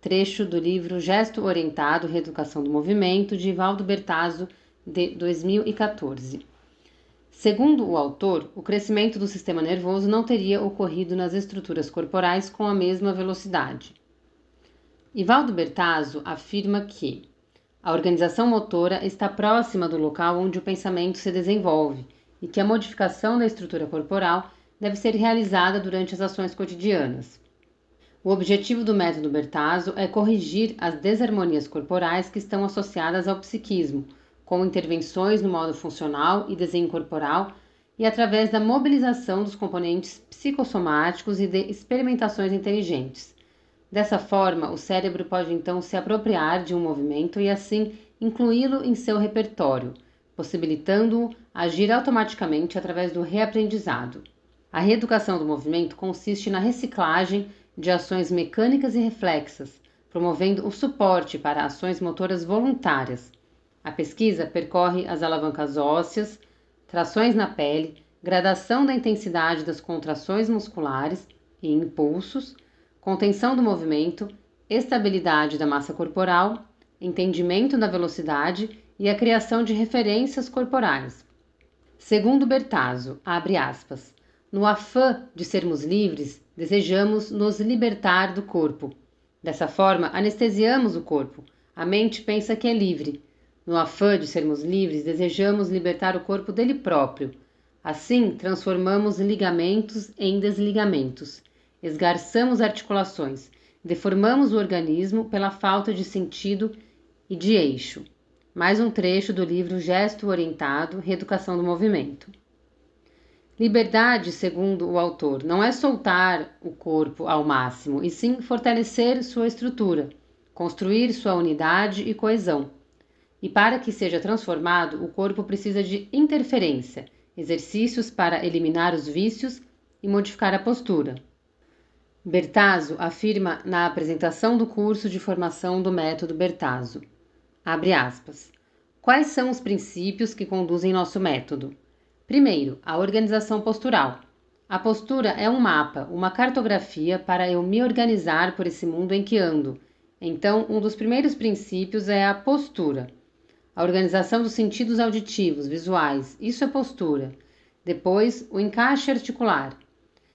Trecho do livro Gesto Orientado, Reeducação do Movimento, de Ivaldo Bertazzo, de 2014. Segundo o autor, o crescimento do sistema nervoso não teria ocorrido nas estruturas corporais com a mesma velocidade. Ivaldo Bertazzo afirma que a organização motora está próxima do local onde o pensamento se desenvolve e que a modificação da estrutura corporal deve ser realizada durante as ações cotidianas. O objetivo do método Bertazzo é corrigir as desarmonias corporais que estão associadas ao psiquismo, com intervenções no modo funcional e desenho corporal e através da mobilização dos componentes psicossomáticos e de experimentações inteligentes. Dessa forma, o cérebro pode então se apropriar de um movimento e assim incluí-lo em seu repertório, possibilitando-o agir automaticamente através do reaprendizado. A reeducação do movimento consiste na reciclagem de ações mecânicas e reflexas, promovendo o suporte para ações motoras voluntárias. A pesquisa percorre as alavancas ósseas, trações na pele, gradação da intensidade das contrações musculares e impulsos, contenção do movimento, estabilidade da massa corporal, entendimento da velocidade e a criação de referências corporais. Segundo Bertazzo, abre aspas, no afã de sermos livres, desejamos nos libertar do corpo. Dessa forma, anestesiamos o corpo. A mente pensa que é livre. No afã de sermos livres, desejamos libertar o corpo dele próprio. Assim, transformamos ligamentos em desligamentos, esgarçamos articulações, deformamos o organismo pela falta de sentido e de eixo. Mais um trecho do livro Gesto Orientado, Reeducação do Movimento. Liberdade, segundo o autor, não é soltar o corpo ao máximo, e sim fortalecer sua estrutura, construir sua unidade e coesão. E para que seja transformado, o corpo precisa de interferência, exercícios para eliminar os vícios e modificar a postura. Bertazzo afirma na apresentação do curso de formação do método Bertazzo, abre aspas, quais são os princípios que conduzem nosso método? Primeiro, a organização postural. A postura é um mapa, uma cartografia para eu me organizar por esse mundo em que ando. Então, um dos primeiros princípios é a postura. A organização dos sentidos auditivos, visuais, isso é postura. Depois, o encaixe articular.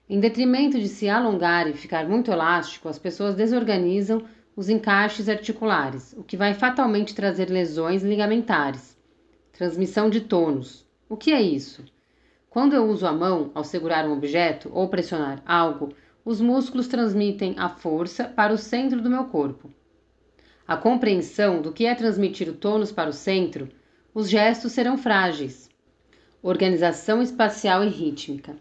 Em detrimento de se alongar e ficar muito elástico, as pessoas desorganizam os encaixes articulares, o que vai fatalmente trazer lesões ligamentares. Transmissão de tônus. O que é isso? Quando eu uso a mão ao segurar um objeto ou pressionar algo, os músculos transmitem a força para o centro do meu corpo. A compreensão do que é transmitir o tônus para o centro, os gestos serão frágeis. Organização espacial e rítmica.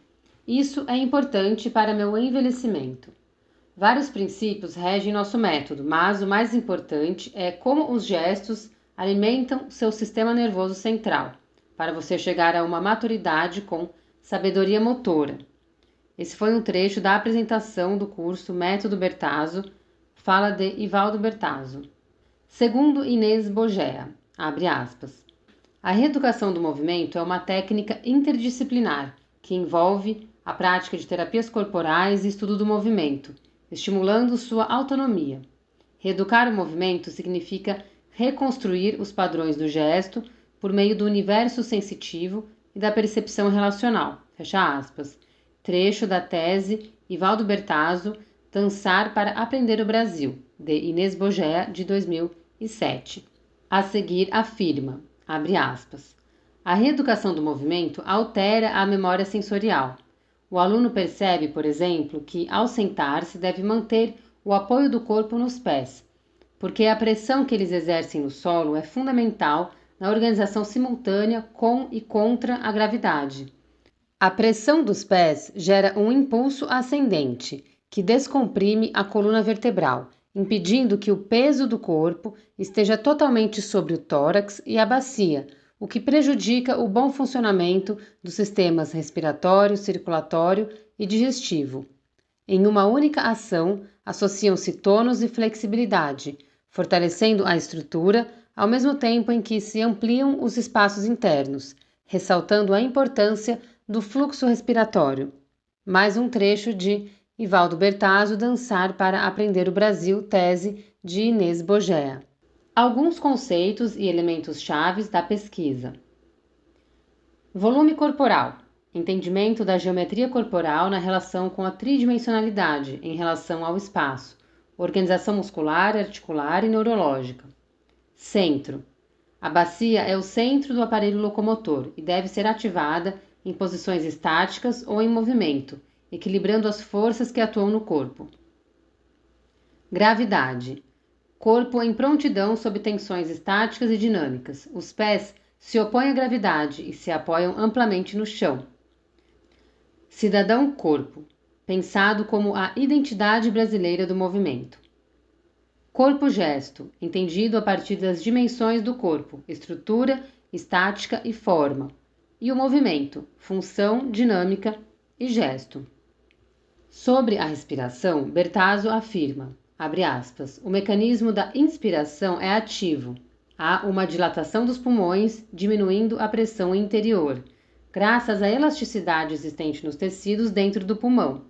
Isso é importante para meu envelhecimento. Vários princípios regem nosso método, mas o mais importante é como os gestos alimentam seu sistema nervoso central, para você chegar a uma maturidade com sabedoria motora. Esse foi um trecho da apresentação do curso Método Bertazzo, fala de Ivaldo Bertazzo. Segundo Inês Bogea, abre aspas, a reeducação do movimento é uma técnica interdisciplinar que envolve a prática de terapias corporais e estudo do movimento, estimulando sua autonomia. Reeducar o movimento significa reconstruir os padrões do gesto por meio do universo sensitivo e da percepção relacional. Fecha aspas. Trecho da tese Ivaldo Bertazzo, Dançar para Aprender o Brasil, de Inês Bogea, de 2007. A seguir afirma, abre aspas, a reeducação do movimento altera a memória sensorial. O aluno percebe, por exemplo, que ao sentar-se deve manter o apoio do corpo nos pés, porque a pressão que eles exercem no solo é fundamental na organização simultânea com e contra a gravidade. A pressão dos pés gera um impulso ascendente, que descomprime a coluna vertebral, impedindo que o peso do corpo esteja totalmente sobre o tórax e a bacia, o que prejudica o bom funcionamento dos sistemas respiratório, circulatório e digestivo. Em uma única ação, associam-se tônus e flexibilidade, fortalecendo a estrutura, ao mesmo tempo em que se ampliam os espaços internos, ressaltando a importância do fluxo respiratório. Mais um trecho de Ivaldo Bertazzo, Dançar para Aprender o Brasil, tese de Inês Bogea. Alguns conceitos e elementos chaves da pesquisa. Volume corporal. Entendimento da geometria corporal na relação com a tridimensionalidade em relação ao espaço. Organização muscular, articular e neurológica. Centro. A bacia é o centro do aparelho locomotor e deve ser ativada em posições estáticas ou em movimento, equilibrando as forças que atuam no corpo. Gravidade. Corpo em prontidão sob tensões estáticas e dinâmicas. Os pés se opõem à gravidade e se apoiam amplamente no chão. Cidadão-corpo. Pensado como a identidade brasileira do movimento. Corpo-gesto. Entendido a partir das dimensões do corpo, estrutura, estática e forma. E o movimento, função, dinâmica e gesto. Sobre a respiração, Bertazzo afirma, abre aspas, o mecanismo da inspiração é ativo. Há uma dilatação dos pulmões, diminuindo a pressão interior, graças à elasticidade existente nos tecidos dentro do pulmão.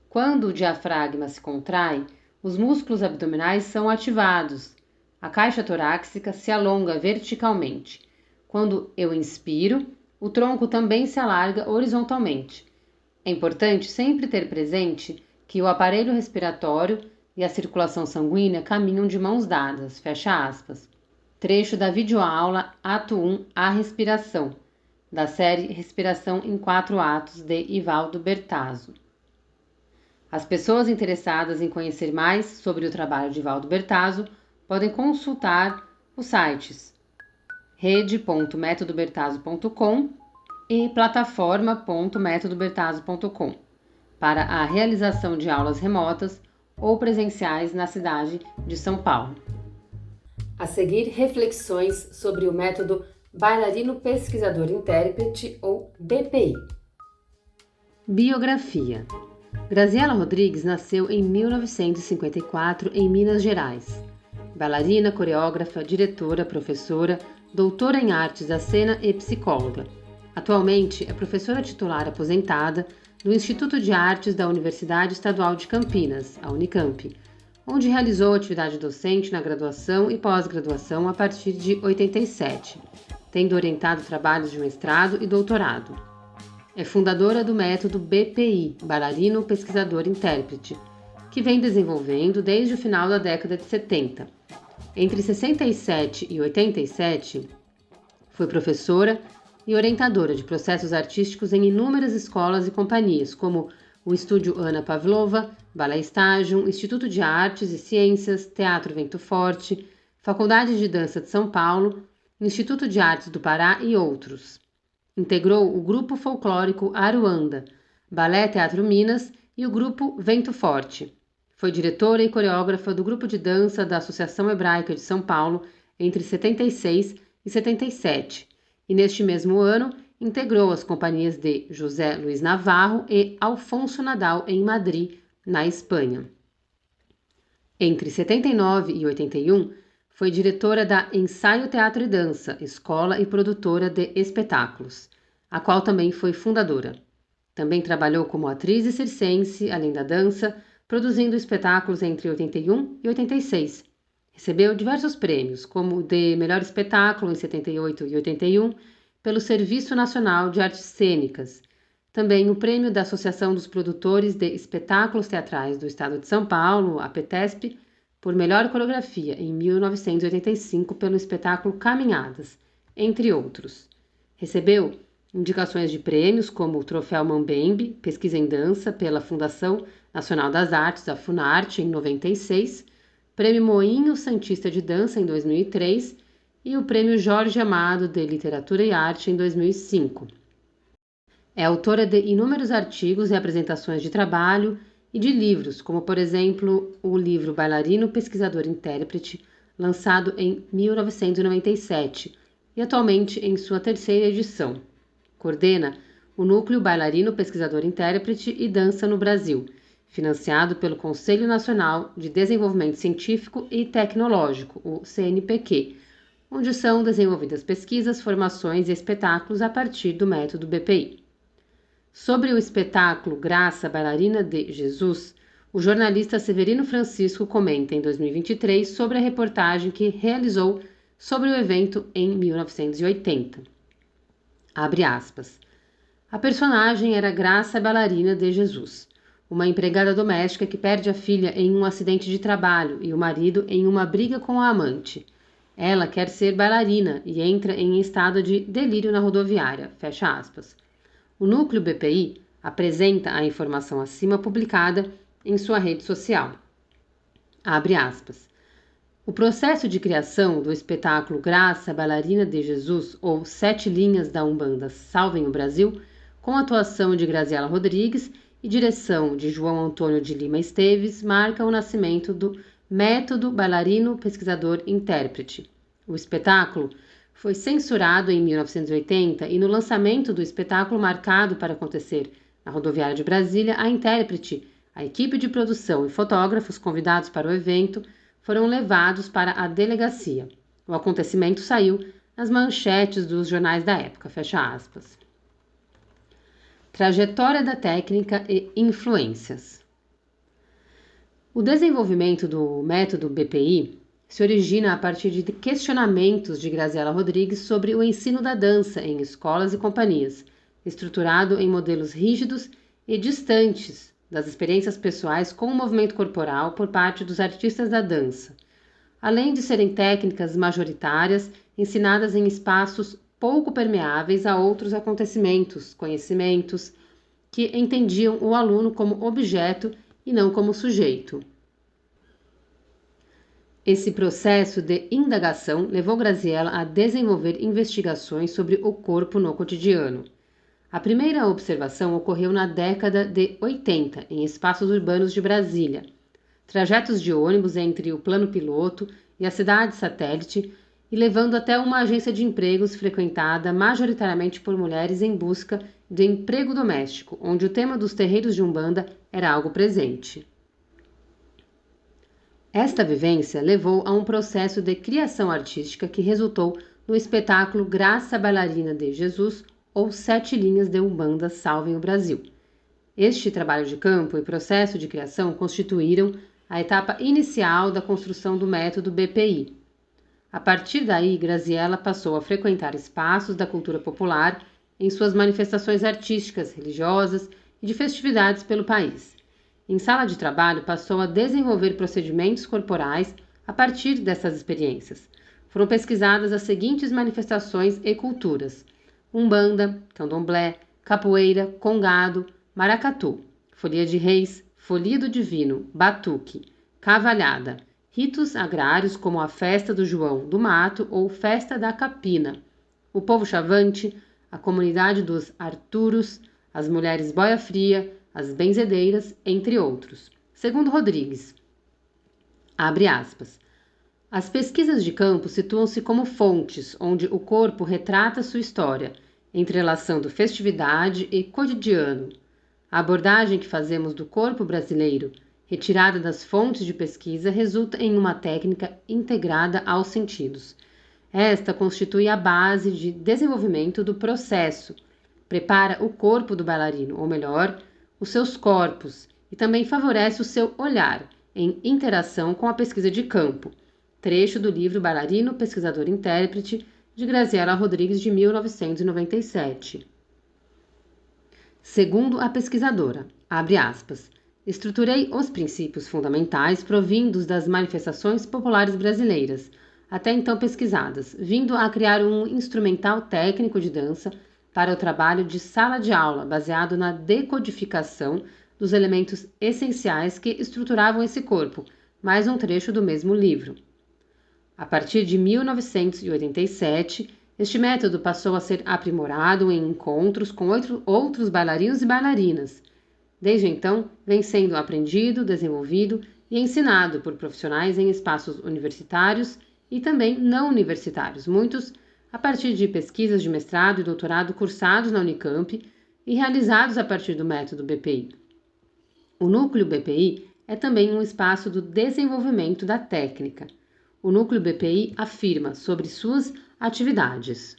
Quando o diafragma se contrai, os músculos abdominais são ativados. A caixa torácica se alonga verticalmente. Quando eu inspiro, o tronco também se alarga horizontalmente. É importante sempre ter presente que o aparelho respiratório e a circulação sanguínea caminham de mãos dadas, fecha aspas. Trecho da videoaula Ato 1, A Respiração, da série Respiração em 4 Atos, de Ivaldo Bertazzo. As pessoas interessadas em conhecer mais sobre o trabalho de Ivaldo Bertazzo podem consultar os sites rede.metodobertazzo.com e plataforma.metodobertazzo.com para a realização de aulas remotas ou presenciais na cidade de São Paulo. A seguir, reflexões sobre o método Bailarino Pesquisador Intérprete, ou BPI. Biografia. Graziela Rodrigues nasceu em 1954 em Minas Gerais. Bailarina, coreógrafa, diretora, professora, doutora em artes da cena e psicóloga. Atualmente é professora titular aposentada no Instituto de Artes da Universidade Estadual de Campinas, a Unicamp, onde realizou atividade docente na graduação e pós-graduação a partir de 87, tendo orientado trabalhos de mestrado e doutorado. É fundadora do método BPI, Bailarino Pesquisador Intérprete, que vem desenvolvendo desde o final da década de 70. Entre 67 e 87, foi professora e orientadora de processos artísticos em inúmeras escolas e companhias, como o Estúdio Ana Pavlova, Ballet Station, Instituto de Artes e Ciências, Teatro Vento Forte, Faculdade de Dança de São Paulo, Instituto de Artes do Pará e outros. Integrou o Grupo Folclórico Aruanda, Balé Teatro Minas e o Grupo Vento Forte. Foi diretora e coreógrafa do grupo de dança da Associação Hebraica de São Paulo entre 76 e 77, e neste mesmo ano integrou as companhias de José Luiz Navarro e Alfonso Nadal em Madrid, na Espanha. Entre 79 e 81, foi diretora da Ensaio Teatro e Dança, escola e produtora de espetáculos, a qual também foi fundadora. Também trabalhou como atriz e circense, além da dança, produzindo espetáculos entre 81 e 86. Recebeu diversos prêmios, como o de Melhor Espetáculo em 78 e 81, pelo Serviço Nacional de Artes Cênicas. Também o prêmio da Associação dos Produtores de Espetáculos Teatrais do Estado de São Paulo, a APTESP, por melhor coreografia em 1985 pelo espetáculo Caminhadas, entre outros. Recebeu indicações de prêmios como o Troféu Mambembe, Pesquisa em Dança, pela Fundação Nacional das Artes, a Funarte, em 96, Prêmio Moinho Santista de Dança, em 2003, e o Prêmio Jorge Amado de Literatura e Arte, em 2005. É autora de inúmeros artigos e apresentações de trabalho e de livros, como, por exemplo, o livro Bailarino, Pesquisador e Intérprete, lançado em 1997 e atualmente em sua terceira edição. Coordena o Núcleo Bailarino, Pesquisador e Intérprete e Dança no Brasil, financiado pelo Conselho Nacional de Desenvolvimento Científico e Tecnológico, o CNPq, onde são desenvolvidas pesquisas, formações e espetáculos a partir do método BPI. Sobre o espetáculo Graça Bailarina de Jesus, o jornalista Severino Francisco comenta em 2023 sobre a reportagem que realizou sobre o evento em 1980. Abre aspas. A personagem era Graça Bailarina de Jesus, uma empregada doméstica que perde a filha em um acidente de trabalho e o marido em uma briga com a amante. Ela quer ser bailarina e entra em estado de delírio na rodoviária, fecha aspas. O Núcleo BPI apresenta a informação acima publicada em sua rede social. Abre aspas. O processo de criação do espetáculo Graça Bailarina de Jesus, ou Sete Linhas da Umbanda Salvem o Brasil, com atuação de Graziela Rodrigues e direção de João Antônio de Lima Esteves, marca o nascimento do Método Bailarino Pesquisador Intérprete. O espetáculo foi censurado em 1980 e no lançamento do espetáculo marcado para acontecer na rodoviária de Brasília, a intérprete, a equipe de produção e fotógrafos convidados para o evento foram levados para a delegacia. O acontecimento saiu nas manchetes dos jornais da época, fecha aspas. Trajetória da técnica e influências. O desenvolvimento do método BPI se origina a partir de questionamentos de Graziela Rodrigues sobre o ensino da dança em escolas e companhias, estruturado em modelos rígidos e distantes das experiências pessoais com o movimento corporal por parte dos artistas da dança, além de serem técnicas majoritárias ensinadas em espaços pouco permeáveis a outros acontecimentos, conhecimentos, que entendiam o aluno como objeto e não como sujeito. Esse processo de indagação levou Graziela a desenvolver investigações sobre o corpo no cotidiano. A primeira observação ocorreu na década de 80, em espaços urbanos de Brasília. Trajetos de ônibus entre o plano piloto e a cidade satélite, e levando até uma agência de empregos frequentada majoritariamente por mulheres em busca de emprego doméstico, onde o tema dos terreiros de Umbanda era algo presente. Esta vivência levou a um processo de criação artística que resultou no espetáculo Graça Bailarina de Jesus, ou Sete Linhas de Umbanda Salvem o Brasil. Este trabalho de campo e processo de criação constituíram a etapa inicial da construção do método BPI. A partir daí, Graziela passou a frequentar espaços da cultura popular em suas manifestações artísticas, religiosas e de festividades pelo país. Em sala de trabalho, passou a desenvolver procedimentos corporais a partir dessas experiências. Foram pesquisadas as seguintes manifestações e culturas: Umbanda, Candomblé, Capoeira, Congado, Maracatu, Folia de Reis, Folia do Divino, Batuque, Cavalhada, ritos agrários como a Festa do João do Mato ou Festa da Capina, o povo chavante, a comunidade dos Arturos, as mulheres boia fria, as benzedeiras, entre outros. Segundo Rodrigues, abre aspas, as pesquisas de campo situam-se como fontes onde o corpo retrata sua história, entrelaçando festividade e cotidiano. A abordagem que fazemos do corpo brasileiro, retirada das fontes de pesquisa, resulta em uma técnica integrada aos sentidos. Esta constitui a base de desenvolvimento do processo, prepara o corpo do bailarino, ou melhor, os seus corpos, e também favorece o seu olhar, em interação com a pesquisa de campo. Trecho do livro Bailarino, Pesquisador e Intérprete, de Graziela Rodrigues, de 1997. Segundo a pesquisadora, abre aspas, estruturei os princípios fundamentais provindos das manifestações populares brasileiras, até então pesquisadas, vindo a criar um instrumental técnico de dança para o trabalho de sala de aula, baseado na decodificação dos elementos essenciais que estruturavam esse corpo, mais um trecho do mesmo livro. A partir de 1987, este método passou a ser aprimorado em encontros com outros bailarinos e bailarinas. Desde então, vem sendo aprendido, desenvolvido e ensinado por profissionais em espaços universitários e também não universitários, muitos a partir de pesquisas de mestrado e doutorado cursados na Unicamp e realizados a partir do método BPI. O núcleo BPI é também um espaço do desenvolvimento da técnica. O núcleo BPI afirma sobre suas atividades.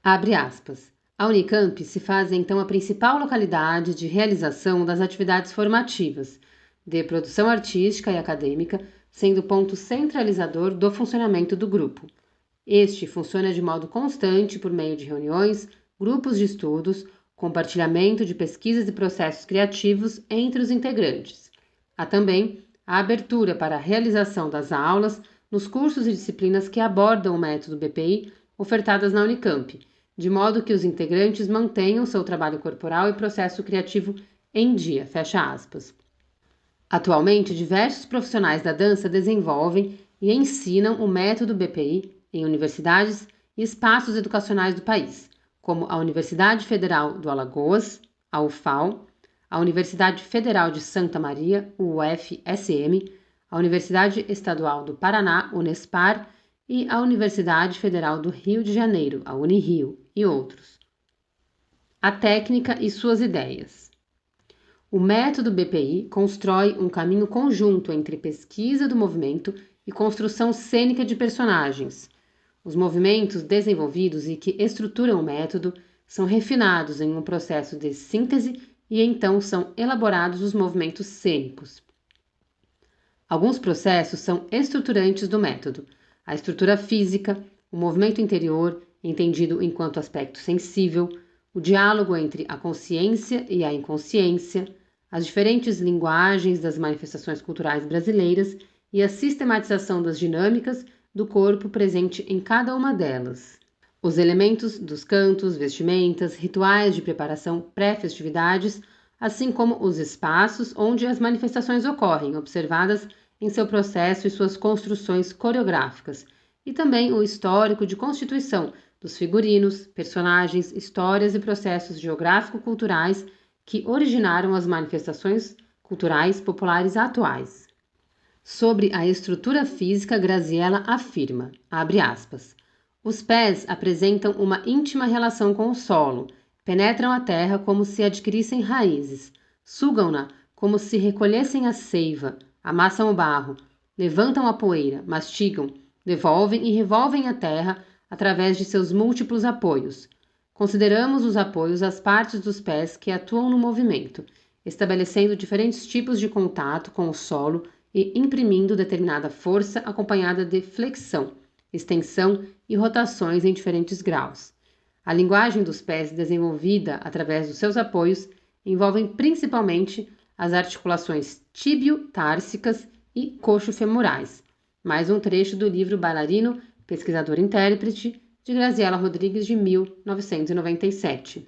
Abre aspas. A Unicamp se faz então a principal localidade de realização das atividades formativas, de produção artística e acadêmica, sendo ponto centralizador do funcionamento do grupo. Este funciona de modo constante por meio de reuniões, grupos de estudos, compartilhamento de pesquisas e processos criativos entre os integrantes. Há também a abertura para a realização das aulas nos cursos e disciplinas que abordam o método BPI ofertadas na Unicamp, de modo que os integrantes mantenham seu trabalho corporal e processo criativo em dia, fecha aspas. Atualmente, diversos profissionais da dança desenvolvem e ensinam o método BPI em universidades e espaços educacionais do país, como a Universidade Federal do Alagoas, a UFAL, a Universidade Federal de Santa Maria, UFSM, a Universidade Estadual do Paraná, Unespar, e a Universidade Federal do Rio de Janeiro, a Unirio, e outros. A técnica e suas ideias. O método BPI constrói um caminho conjunto entre pesquisa do movimento e construção cênica de personagens. Os movimentos desenvolvidos e que estruturam o método são refinados em um processo de síntese e então são elaborados os movimentos cênicos. Alguns processos são estruturantes do método. A estrutura física, o movimento interior, entendido enquanto aspecto sensível, o diálogo entre a consciência e a inconsciência, as diferentes linguagens das manifestações culturais brasileiras e a sistematização das dinâmicas do corpo presente em cada uma delas. Os elementos dos cantos, vestimentas, rituais de preparação pré-festividades, assim como os espaços onde as manifestações ocorrem, observadas em seu processo e suas construções coreográficas, e também o histórico de constituição dos figurinos, personagens, histórias e processos geográfico-culturais que originaram as manifestações culturais populares atuais. Sobre a estrutura física, Graziella afirma, abre aspas, os pés apresentam uma íntima relação com o solo, penetram a terra como se adquirissem raízes, sugam-na como se recolhessem a seiva, amassam o barro, levantam a poeira, mastigam, devolvem e revolvem a terra através de seus múltiplos apoios. Consideramos os apoios as partes dos pés que atuam no movimento, estabelecendo diferentes tipos de contato com o solo e imprimindo determinada força acompanhada de flexão, extensão e rotações em diferentes graus. A linguagem dos pés desenvolvida através dos seus apoios envolve principalmente as articulações tíbio-társicas e coxo-femorais. Mais um trecho do livro Bailarino, Pesquisador e Intérprete, de Graziella Rodrigues, de 1997.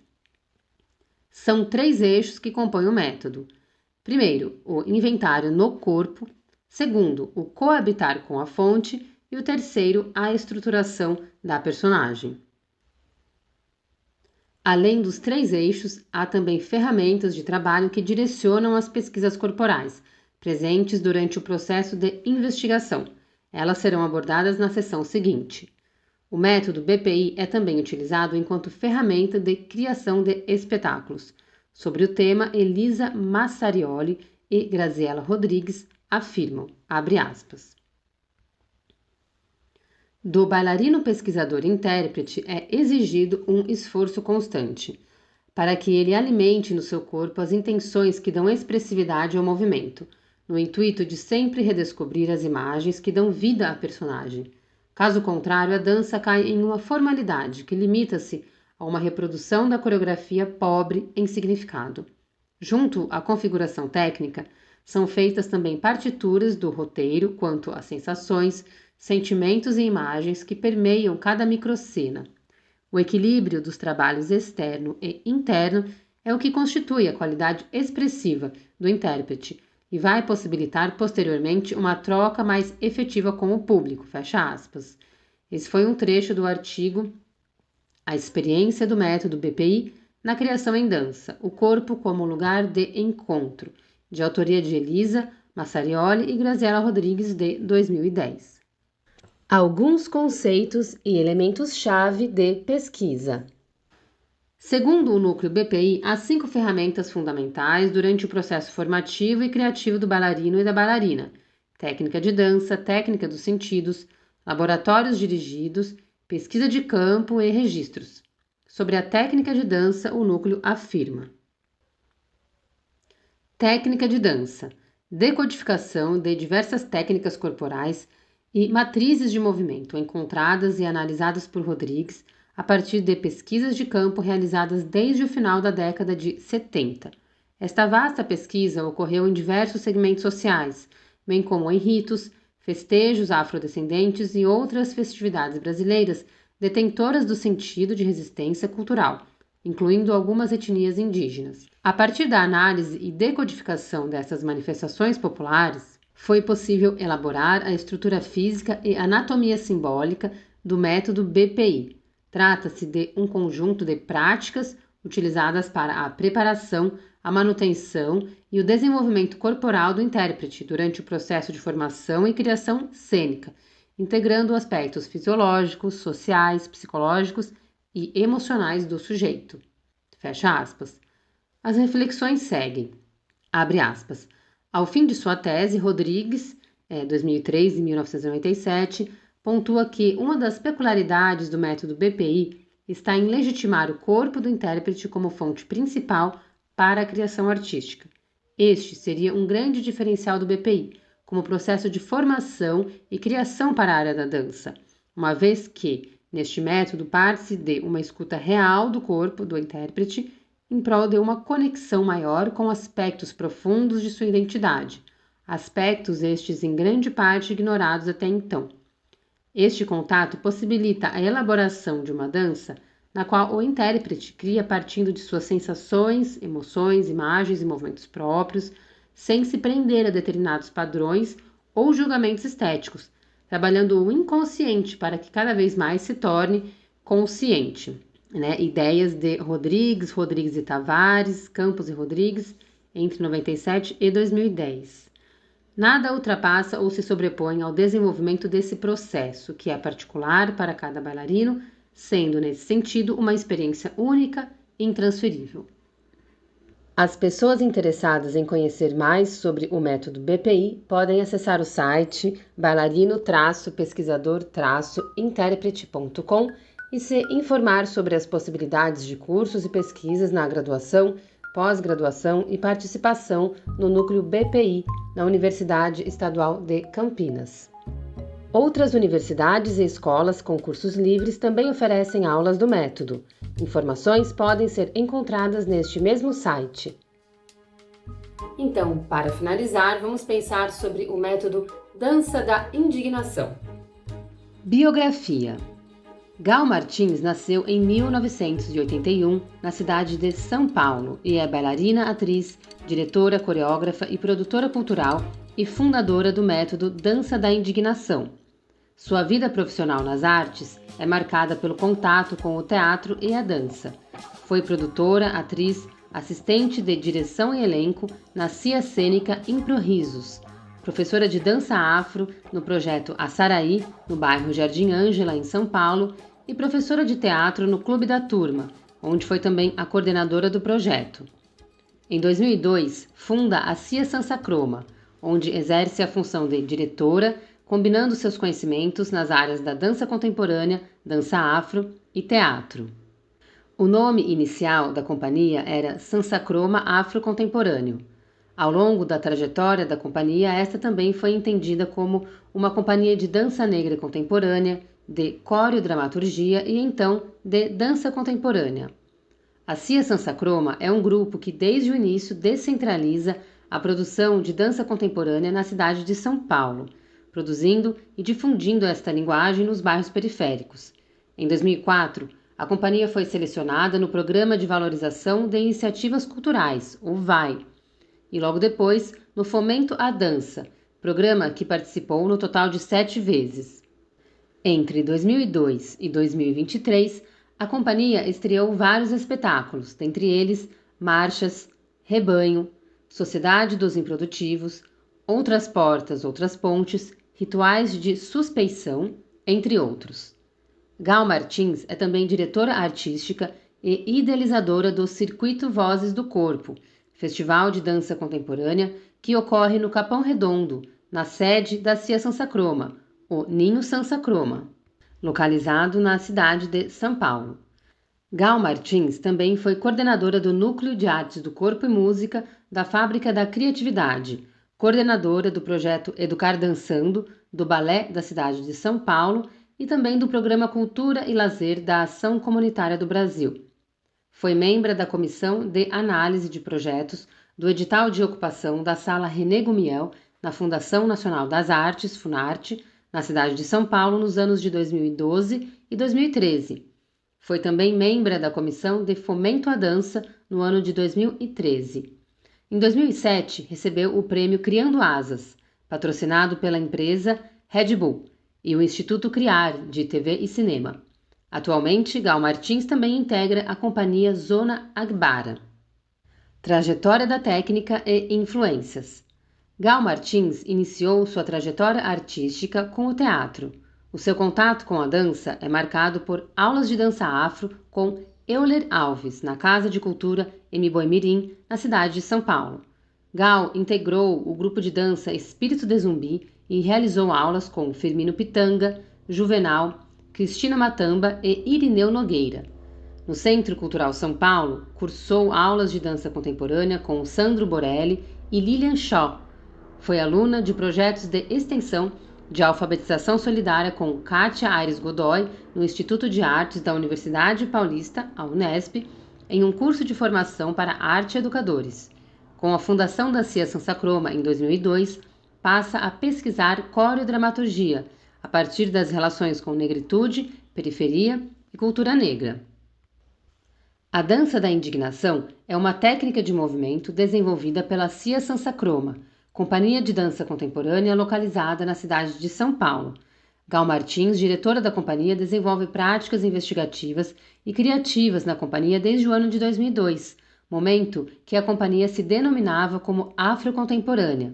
São 3 eixos que compõem o método. Primeiro, o inventário no corpo. Segundo, o coabitar com a fonte. E o terceiro, a estruturação da personagem. Além dos 3 eixos, há também ferramentas de trabalho que direcionam as pesquisas corporais, presentes durante o processo de investigação. Elas serão abordadas na seção seguinte. O método BPI é também utilizado enquanto ferramenta de criação de espetáculos. Sobre o tema, Elisa Massarioli e Graziela Rodrigues afirmam, abre aspas, do bailarino pesquisador e intérprete é exigido um esforço constante, para que ele alimente no seu corpo as intenções que dão expressividade ao movimento, no intuito de sempre redescobrir as imagens que dão vida à personagem. Caso contrário, a dança cai em uma formalidade que limita-se a uma reprodução da coreografia pobre em significado. Junto à configuração técnica, são feitas também partituras do roteiro quanto às sensações, sentimentos e imagens que permeiam cada microcena. O equilíbrio dos trabalhos externo e interno é o que constitui a qualidade expressiva do intérprete e vai possibilitar posteriormente uma troca mais efetiva com o público, fecha aspas. Esse foi um trecho do artigo A Experiência do Método BPI na Criação em Dança, o Corpo como Lugar de Encontro, de autoria de Elisa Massarioli e Graziela Rodrigues, de 2010. Alguns conceitos e elementos-chave de pesquisa. Segundo o núcleo BPI, há 5 ferramentas fundamentais durante o processo formativo e criativo do bailarino e da bailarina: técnica de dança, técnica dos sentidos, laboratórios dirigidos, pesquisa de campo e registros. Sobre a técnica de dança, o núcleo afirma: técnica de dança, decodificação de diversas técnicas corporais e matrizes de movimento encontradas e analisadas por Rodrigues a partir de pesquisas de campo realizadas desde o final da década de 70. Esta vasta pesquisa ocorreu em diversos segmentos sociais, bem como em ritos, festejos afrodescendentes e outras festividades brasileiras detentoras do sentido de resistência cultural, incluindo algumas etnias indígenas. A partir da análise e decodificação dessas manifestações populares, foi possível elaborar a estrutura física e anatomia simbólica do método BPI. Trata-se de um conjunto de práticas utilizadas para a preparação, a manutenção e o desenvolvimento corporal do intérprete durante o processo de formação e criação cênica, integrando aspectos fisiológicos, sociais, psicológicos e emocionais do sujeito. Fecha aspas. As reflexões seguem. Abre aspas. Ao fim de sua tese, Rodrigues, 2003 e 1997, pontua que uma das peculiaridades do método BPI está em legitimar o corpo do intérprete como fonte principal para a criação artística. Este seria um grande diferencial do BPI, como processo de formação e criação para a área da dança, uma vez que, neste método, parte-se de uma escuta real do corpo do intérprete em prol de uma conexão maior com aspectos profundos de sua identidade, aspectos estes em grande parte ignorados até então. Este contato possibilita a elaboração de uma dança na qual o intérprete cria partindo de suas sensações, emoções, imagens e movimentos próprios, sem se prender a determinados padrões ou julgamentos estéticos, trabalhando o inconsciente para que cada vez mais se torne consciente. Ideias de Rodrigues e Tavares, Campos e Rodrigues, entre 97 e 2010. Nada ultrapassa ou se sobrepõe ao desenvolvimento desse processo, que é particular para cada bailarino, sendo, nesse sentido, uma experiência única e intransferível. As pessoas interessadas em conhecer mais sobre o método BPI podem acessar o site bailarino-pesquisador-intérprete.com e se informar sobre as possibilidades de cursos e pesquisas na graduação, pós-graduação e participação no núcleo BPI na Universidade Estadual de Campinas. Outras universidades e escolas com cursos livres também oferecem aulas do método. Informações podem ser encontradas neste mesmo site. Então, para finalizar, vamos pensar sobre o método Dança da Indignação. Biografia. Gal Martins nasceu em 1981 na cidade de São Paulo e é bailarina, atriz, diretora, coreógrafa e produtora cultural e fundadora do método Dança da Indignação. Sua vida profissional nas artes é marcada pelo contato com o teatro e a dança. Foi produtora, atriz, assistente de direção e elenco na CIA Cênica Improrisos, professora de dança afro no projeto Açaraí, no bairro Jardim Ângela, em São Paulo, e professora de teatro no Clube da Turma, onde foi também a coordenadora do projeto. Em 2002, funda a CIA Sansacroma, onde exerce a função de diretora, combinando seus conhecimentos nas áreas da dança contemporânea, dança afro e teatro. O nome inicial da companhia era Sansacroma Afro Contemporâneo. Ao longo da trajetória da companhia, esta também foi entendida como uma companhia de dança negra contemporânea, de coreodramaturgia e então de dança contemporânea. A CIA Sansacroma é um grupo que desde o início descentraliza a produção de dança contemporânea na cidade de São Paulo, produzindo e difundindo esta linguagem nos bairros periféricos. Em 2004, a companhia foi selecionada no Programa de Valorização de Iniciativas Culturais, o VAI, e logo depois no Fomento à Dança, programa que participou no total de 7 vezes. Entre 2002 e 2023, a companhia estreou vários espetáculos, dentre eles Marchas, Rebanho, Sociedade dos Improdutivos, Outras Portas, Outras Pontes, Rituais de Suspeição, entre outros. Gal Martins é também diretora artística e idealizadora do Circuito Vozes do Corpo, festival de dança contemporânea que ocorre no Capão Redondo, na sede da CIA Sansacroma, o Ninho Sansacroma, localizado na cidade de São Paulo. Gal Martins também foi coordenadora do Núcleo de Artes do Corpo e Música da Fábrica da Criatividade, coordenadora do projeto Educar Dançando, do Balé da cidade de São Paulo e também do Programa Cultura e Lazer da Ação Comunitária do Brasil. Foi membro da Comissão de Análise de Projetos do Edital de Ocupação da Sala René Gumiel na Fundação Nacional das Artes, Funarte, na cidade de São Paulo nos anos de 2012 e 2013. Foi também membro da Comissão de Fomento à Dança no ano de 2013. Em 2007, recebeu o prêmio Criando Asas, patrocinado pela empresa Red Bull, e o Instituto Criar, de TV e Cinema. Atualmente, Gal Martins também integra a companhia Zona Agbara. Trajetória da técnica e influências. Gal Martins iniciou sua trajetória artística com o teatro. O seu contato com a dança é marcado por aulas de dança afro com Euler Alves, na Casa de Cultura Mboimirim, na cidade de São Paulo. Gal integrou o grupo de dança Espírito de Zumbi e realizou aulas com Firmino Pitanga, Juvenal, Cristina Matamba e Irineu Nogueira. No Centro Cultural São Paulo, cursou aulas de dança contemporânea com Sandro Borelli e Lilian Shaw. Foi aluna de projetos de extensão de alfabetização solidária com Kátia Aires Godoy no Instituto de Artes da Universidade Paulista, a Unesp, em um curso de formação para arte educadores. Com a fundação da CIA Sansacroma em 2002, passa a pesquisar coreodramaturgia a partir das relações com negritude, periferia e cultura negra. A dança da indignação é uma técnica de movimento desenvolvida pela CIA Sansacroma, companhia de dança contemporânea localizada na cidade de São Paulo. Gal Martins, diretora da companhia, desenvolve práticas investigativas e criativas na companhia desde o ano de 2002, momento que a companhia se denominava como afrocontemporânea.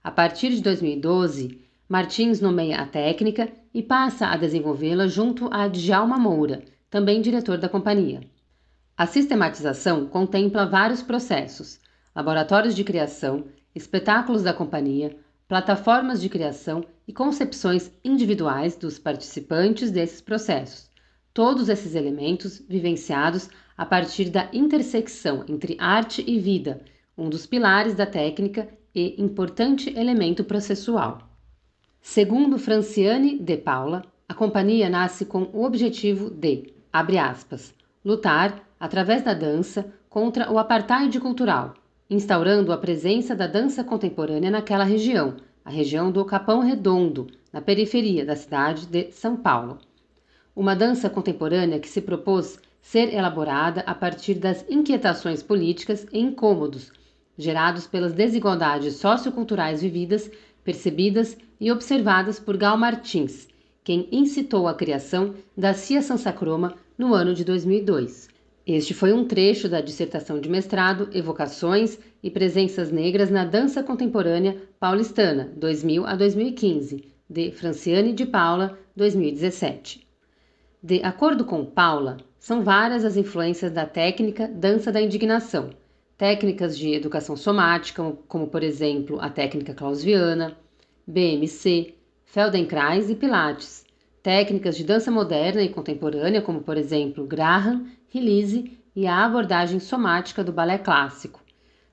A partir de 2012, Martins nomeia a técnica e passa a desenvolvê-la junto a Djalma Moura, também diretor da companhia. A sistematização contempla vários processos: laboratórios de criação, espetáculos da companhia, plataformas de criação e concepções individuais dos participantes desses processos. Todos esses elementos vivenciados a partir da intersecção entre arte e vida, um dos pilares da técnica e importante elemento processual. Segundo Franciane de Paula, a companhia nasce com o objetivo de, abre aspas, lutar, através da dança, contra o apartheid cultural, instaurando a presença da dança contemporânea naquela região, a região do Capão Redondo, na periferia da cidade de São Paulo. Uma dança contemporânea que se propôs ser elaborada a partir das inquietações políticas e incômodos gerados pelas desigualdades socioculturais vividas, percebidas e observadas por Gal Martins, quem incitou a criação da CIA Sansacroma no ano de 2002. Este foi um trecho da dissertação de mestrado Evocações e Presenças Negras na Dança Contemporânea Paulistana, 2000 a 2015, de Franciane de Paula, 2017. De acordo com Paula, são várias as influências da técnica dança da indignação, técnicas de educação somática, como por exemplo a técnica clausviana, BMC, Feldenkrais e Pilates, técnicas de dança moderna e contemporânea, como por exemplo Graham, Release e a abordagem somática do balé clássico,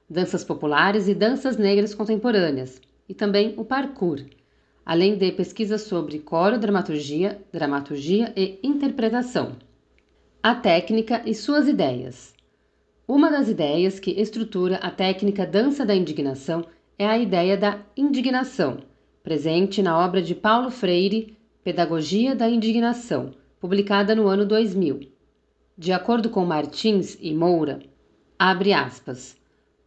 danças populares e danças negras contemporâneas, e também o parkour, além de pesquisas sobre coro-dramaturgia, dramaturgia e interpretação. A técnica e suas ideias. Uma das ideias que estrutura a técnica dança da indignação é a ideia da indignação, presente na obra de Paulo Freire, Pedagogia da Indignação, publicada no ano 2000. De acordo com Martins e Moura, abre aspas,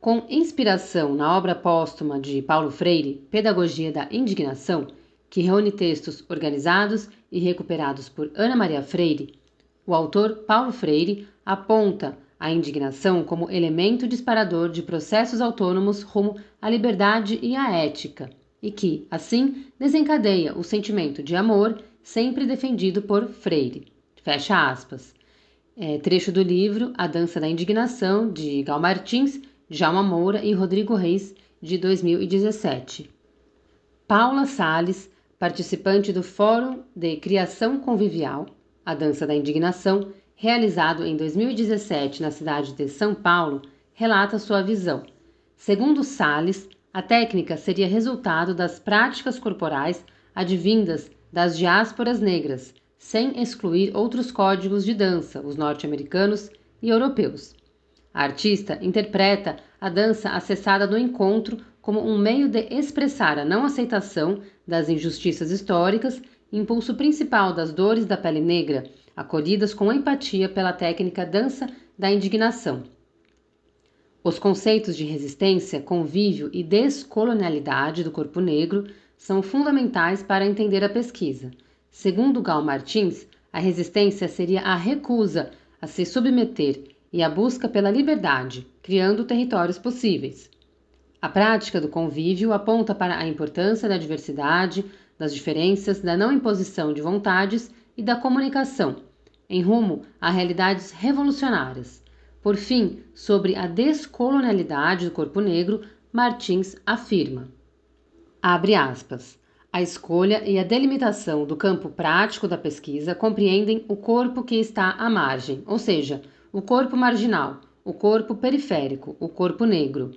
com inspiração na obra póstuma de Paulo Freire, Pedagogia da Indignação, que reúne textos organizados e recuperados por Ana Maria Freire, o autor Paulo Freire aponta a indignação como elemento disparador de processos autônomos rumo à liberdade e à ética, e que, assim, desencadeia o sentimento de amor sempre defendido por Freire. Fecha aspas. Trecho do livro A Dança da Indignação, de Gal Martins, Djalma Moura e Rodrigo Reis, de 2017. Paula Salles, participante do Fórum de Criação Convivial, A Dança da Indignação, realizado em 2017 na cidade de São Paulo, relata sua visão. Segundo Salles, a técnica seria resultado das práticas corporais advindas das diásporas negras, sem excluir outros códigos de dança, os norte-americanos e europeus. A artista interpreta a dança acessada no encontro como um meio de expressar a não aceitação das injustiças históricas, impulso principal das dores da pele negra, acolhidas com empatia pela técnica dança da indignação. Os conceitos de resistência, convívio e descolonialidade do corpo negro são fundamentais para entender a pesquisa. Segundo Gal Martins, a resistência seria a recusa a se submeter e a busca pela liberdade, criando territórios possíveis. A prática do convívio aponta para a importância da diversidade, das diferenças, da não imposição de vontades e da comunicação, em rumo a realidades revolucionárias. Por fim, sobre a descolonialidade do corpo negro, Martins afirma, abre aspas, a escolha e a delimitação do campo prático da pesquisa compreendem o corpo que está à margem, ou seja, o corpo marginal, o corpo periférico, o corpo negro.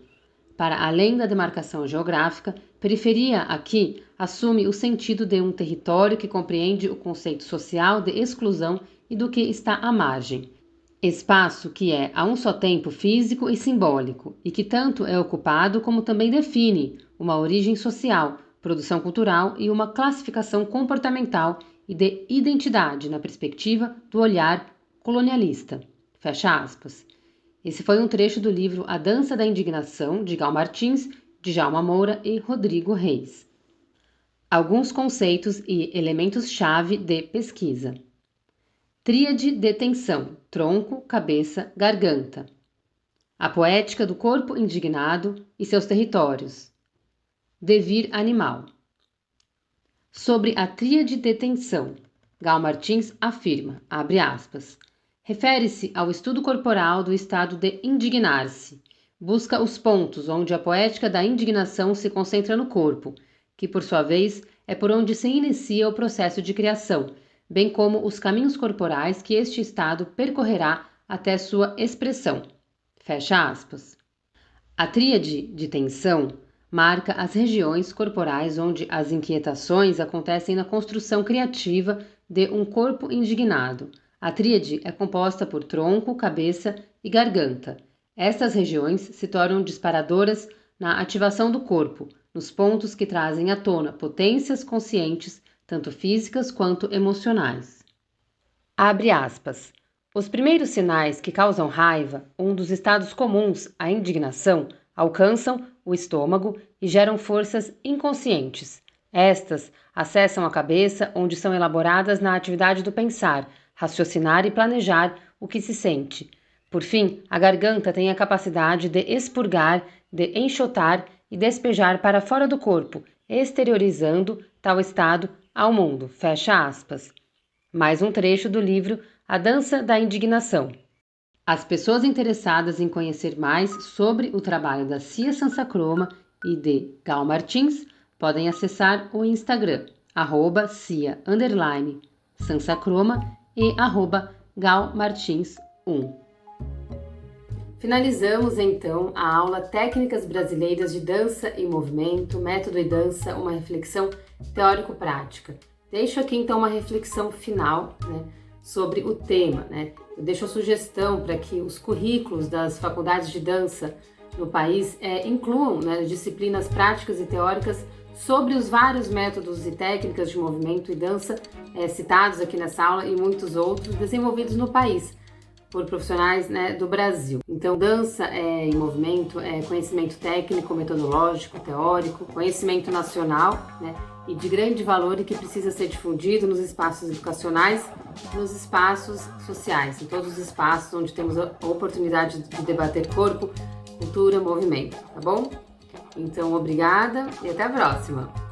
Para além da demarcação geográfica, periferia aqui assume o sentido de um território que compreende o conceito social de exclusão e do que está à margem. Espaço que é a um só tempo físico e simbólico e que tanto é ocupado como também define uma origem social, produção cultural e uma classificação comportamental e de identidade na perspectiva do olhar colonialista. Fecha aspas. Esse foi um trecho do livro A Dança da Indignação, de Gal Martins, Djalma Moura e Rodrigo Reis. Alguns conceitos e elementos-chave de pesquisa. Tríade de tensão, tronco, cabeça, garganta. A poética do corpo indignado e seus territórios. Devir animal. Sobre a tríade de tensão, Gal Martins afirma, abre aspas, refere-se ao estudo corporal do estado de indignar-se. Busca os pontos onde a poética da indignação se concentra no corpo, que por sua vez é por onde se inicia o processo de criação, bem como os caminhos corporais que este estado percorrerá até sua expressão. Fecha aspas. A tríade de tensão marca as regiões corporais onde as inquietações acontecem na construção criativa de um corpo indignado. A tríade é composta por tronco, cabeça e garganta. Estas regiões se tornam disparadoras na ativação do corpo, nos pontos que trazem à tona potências conscientes, tanto físicas quanto emocionais. Abre aspas. Os primeiros sinais que causam raiva, um dos estados comuns à indignação, alcançam o estômago e geram forças inconscientes. Estas acessam a cabeça, onde são elaboradas na atividade do pensar, raciocinar e planejar o que se sente. Por fim, a garganta tem a capacidade de expurgar, de enxotar e despejar para fora do corpo, exteriorizando tal estado ao mundo. Fecha aspas. Mais um trecho do livro A Dança da Indignação. As pessoas interessadas em conhecer mais sobre o trabalho da Cia Sansacroma e de Gal Martins podem acessar o Instagram, @cia_sansacroma e @galmartins1. Finalizamos então a aula Técnicas Brasileiras de Dança e Movimento, Método e Dança, uma reflexão teórico-prática. Deixo aqui então uma reflexão final, sobre o tema. Eu deixo a sugestão para que os currículos das faculdades de dança no país incluam disciplinas práticas e teóricas sobre os vários métodos e técnicas de movimento e dança citados aqui nessa aula e muitos outros desenvolvidos no país por profissionais do Brasil. Então, dança em movimento é conhecimento técnico, metodológico, teórico, conhecimento nacional, e de grande valor e que precisa ser difundido nos espaços educacionais, nos espaços sociais, em todos os espaços onde temos a oportunidade de debater corpo, cultura, movimento, tá bom? Então, obrigada e até a próxima!